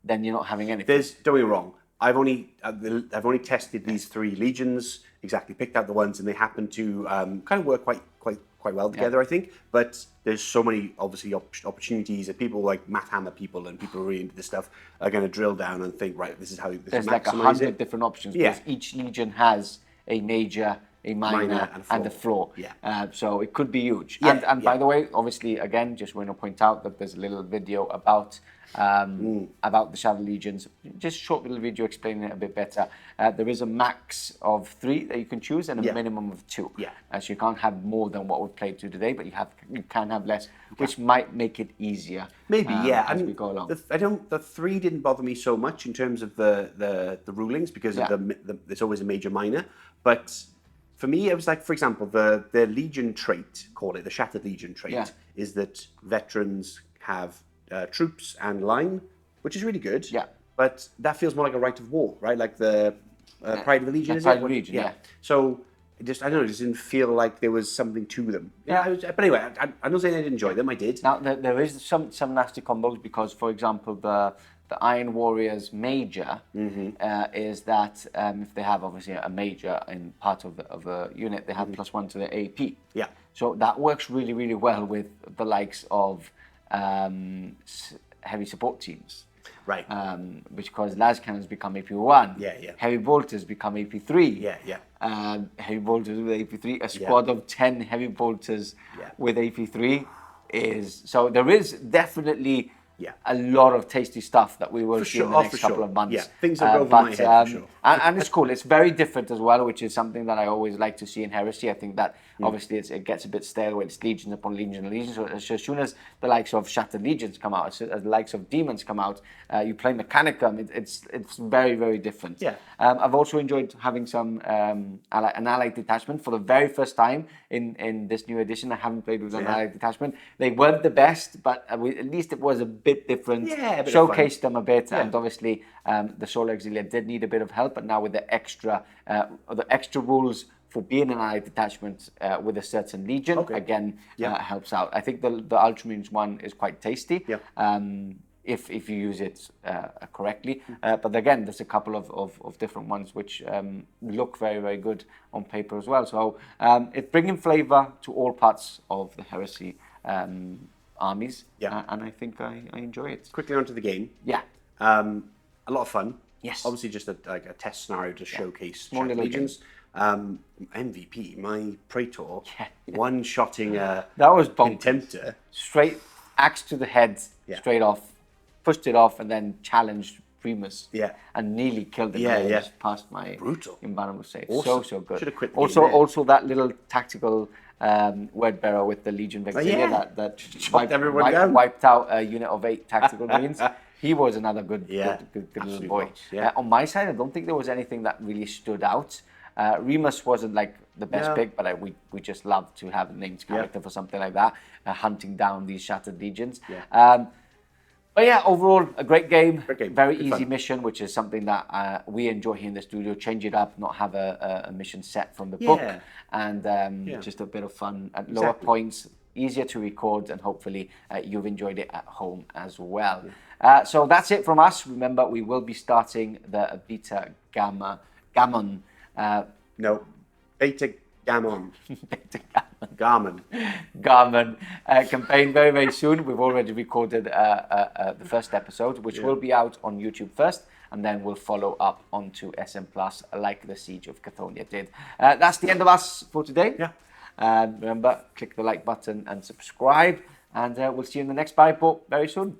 then you're not having anything. Don't get me wrong. I've only tested these 3 legions, exactly picked out the ones, and they happen to kind of work quite well together, I think. But there's so many obviously opportunities that people like Math Hammer people and people who are really into this stuff are going to drill down and think, right, this is how this there's maximize like 100 different options because each legion has a major, a minor, and a floor. So it could be huge. And by the way, obviously, again, just want to point out that there's a little video about the Shadow Legions. Just a short little video explaining it a bit better. There is a max of 3 that you can choose and a minimum of 2. So you can't have more than what we've played to today, but you can have less, which might make it easier. Maybe, as we go along. The 3 didn't bother me so much in terms of the rulings because of there's always a major minor, but for me, it was like, for example, the Legion trait, call it the Shattered Legion trait, is that veterans have troops and line, which is really good. But that feels more like a right of war, right? Like the Pride of the Legion, is it? Pride of the Legion, yeah. So I don't know, it just didn't feel like there was something to them. But anyway, I'm not saying I didn't enjoy them, I did. Now, there is some nasty combos because, for example, the Iron Warriors major is that if they have obviously a major in part of a unit, they have +1 to the AP. So that works really, really well with the likes of heavy support teams. Right. Because las cannons become AP1. Heavy bolters become AP3. Heavy bolters with AP3. A squad of 10 heavy bolters with AP3 is... So there is definitely a lot of tasty stuff that we will see in the next couple of months. Things that go over my head, for sure. And it's cool. It's very different as well, which is something that I always like to see in Heresy. I think that obviously it gets a bit stale when it's legions upon legion and legions. So as soon as the likes of Shattered Legions come out, as the likes of Demons come out, you play Mechanicum. It's very, very different. I've also enjoyed having some an allied detachment for the very first time in this new edition. I haven't played with an allied detachment. They weren't the best, but at least it was a bit different. Showcased them a bit, and obviously the Solo Auxilia did need a bit of help, but now with the extra rules for being an allied detachment with a certain legion, again, helps out. I think the Ultramarines one is quite tasty. If you use it correctly. But again, there's a couple of different ones which look very, very good on paper as well. So it's bringing flavour to all parts of the Heresy armies. And I think I enjoy it. Quickly onto the game. Yeah. A lot of fun. Yes. Obviously, just like a test scenario to showcase Small little legions. MVP, my Praetor, Yeah. one-shotting a That was bonkers. Contemptor. Straight axe to the head, Yeah. straight off, pushed it off, and then challenged Primus. Yeah. And nearly killed him. Yeah, and yeah. just passed my Brutal. invaluable save. Awesome. So good. Should have quit the Also, game there. also that little tactical word bearer with the Legion of Auxilia yeah. that Chopped everyone down. wiped out a unit of 8 tactical marines. He was another good little absolute boy. boss, yeah. On my side, I don't think there was anything that really stood out. Remus wasn't like the best No. pick, but we just love to have a named character for something like that, hunting down these shattered legions. Yeah. But yeah, overall, a great game. Great game. Very Good easy fun. mission, which is something that we enjoy here in the studio. Change it up, not have a mission set from the Yeah. book, and Yeah. just a bit of fun at lower Exactly. points, easier to record, and hopefully you've enjoyed it at home as well. So that's it from us. Remember, we will be starting the Beta Gammon. No, Beta Gammon. Beta Gammon. Garmin. Garmin campaign very, very soon. We've already recorded the first episode, which will be out on YouTube first, and then we'll follow up onto SM Plus, like the Siege of Cathonia did. That's the end of us for today. Yeah. Remember, click the like button and subscribe, and we'll see you in the next Bible very soon.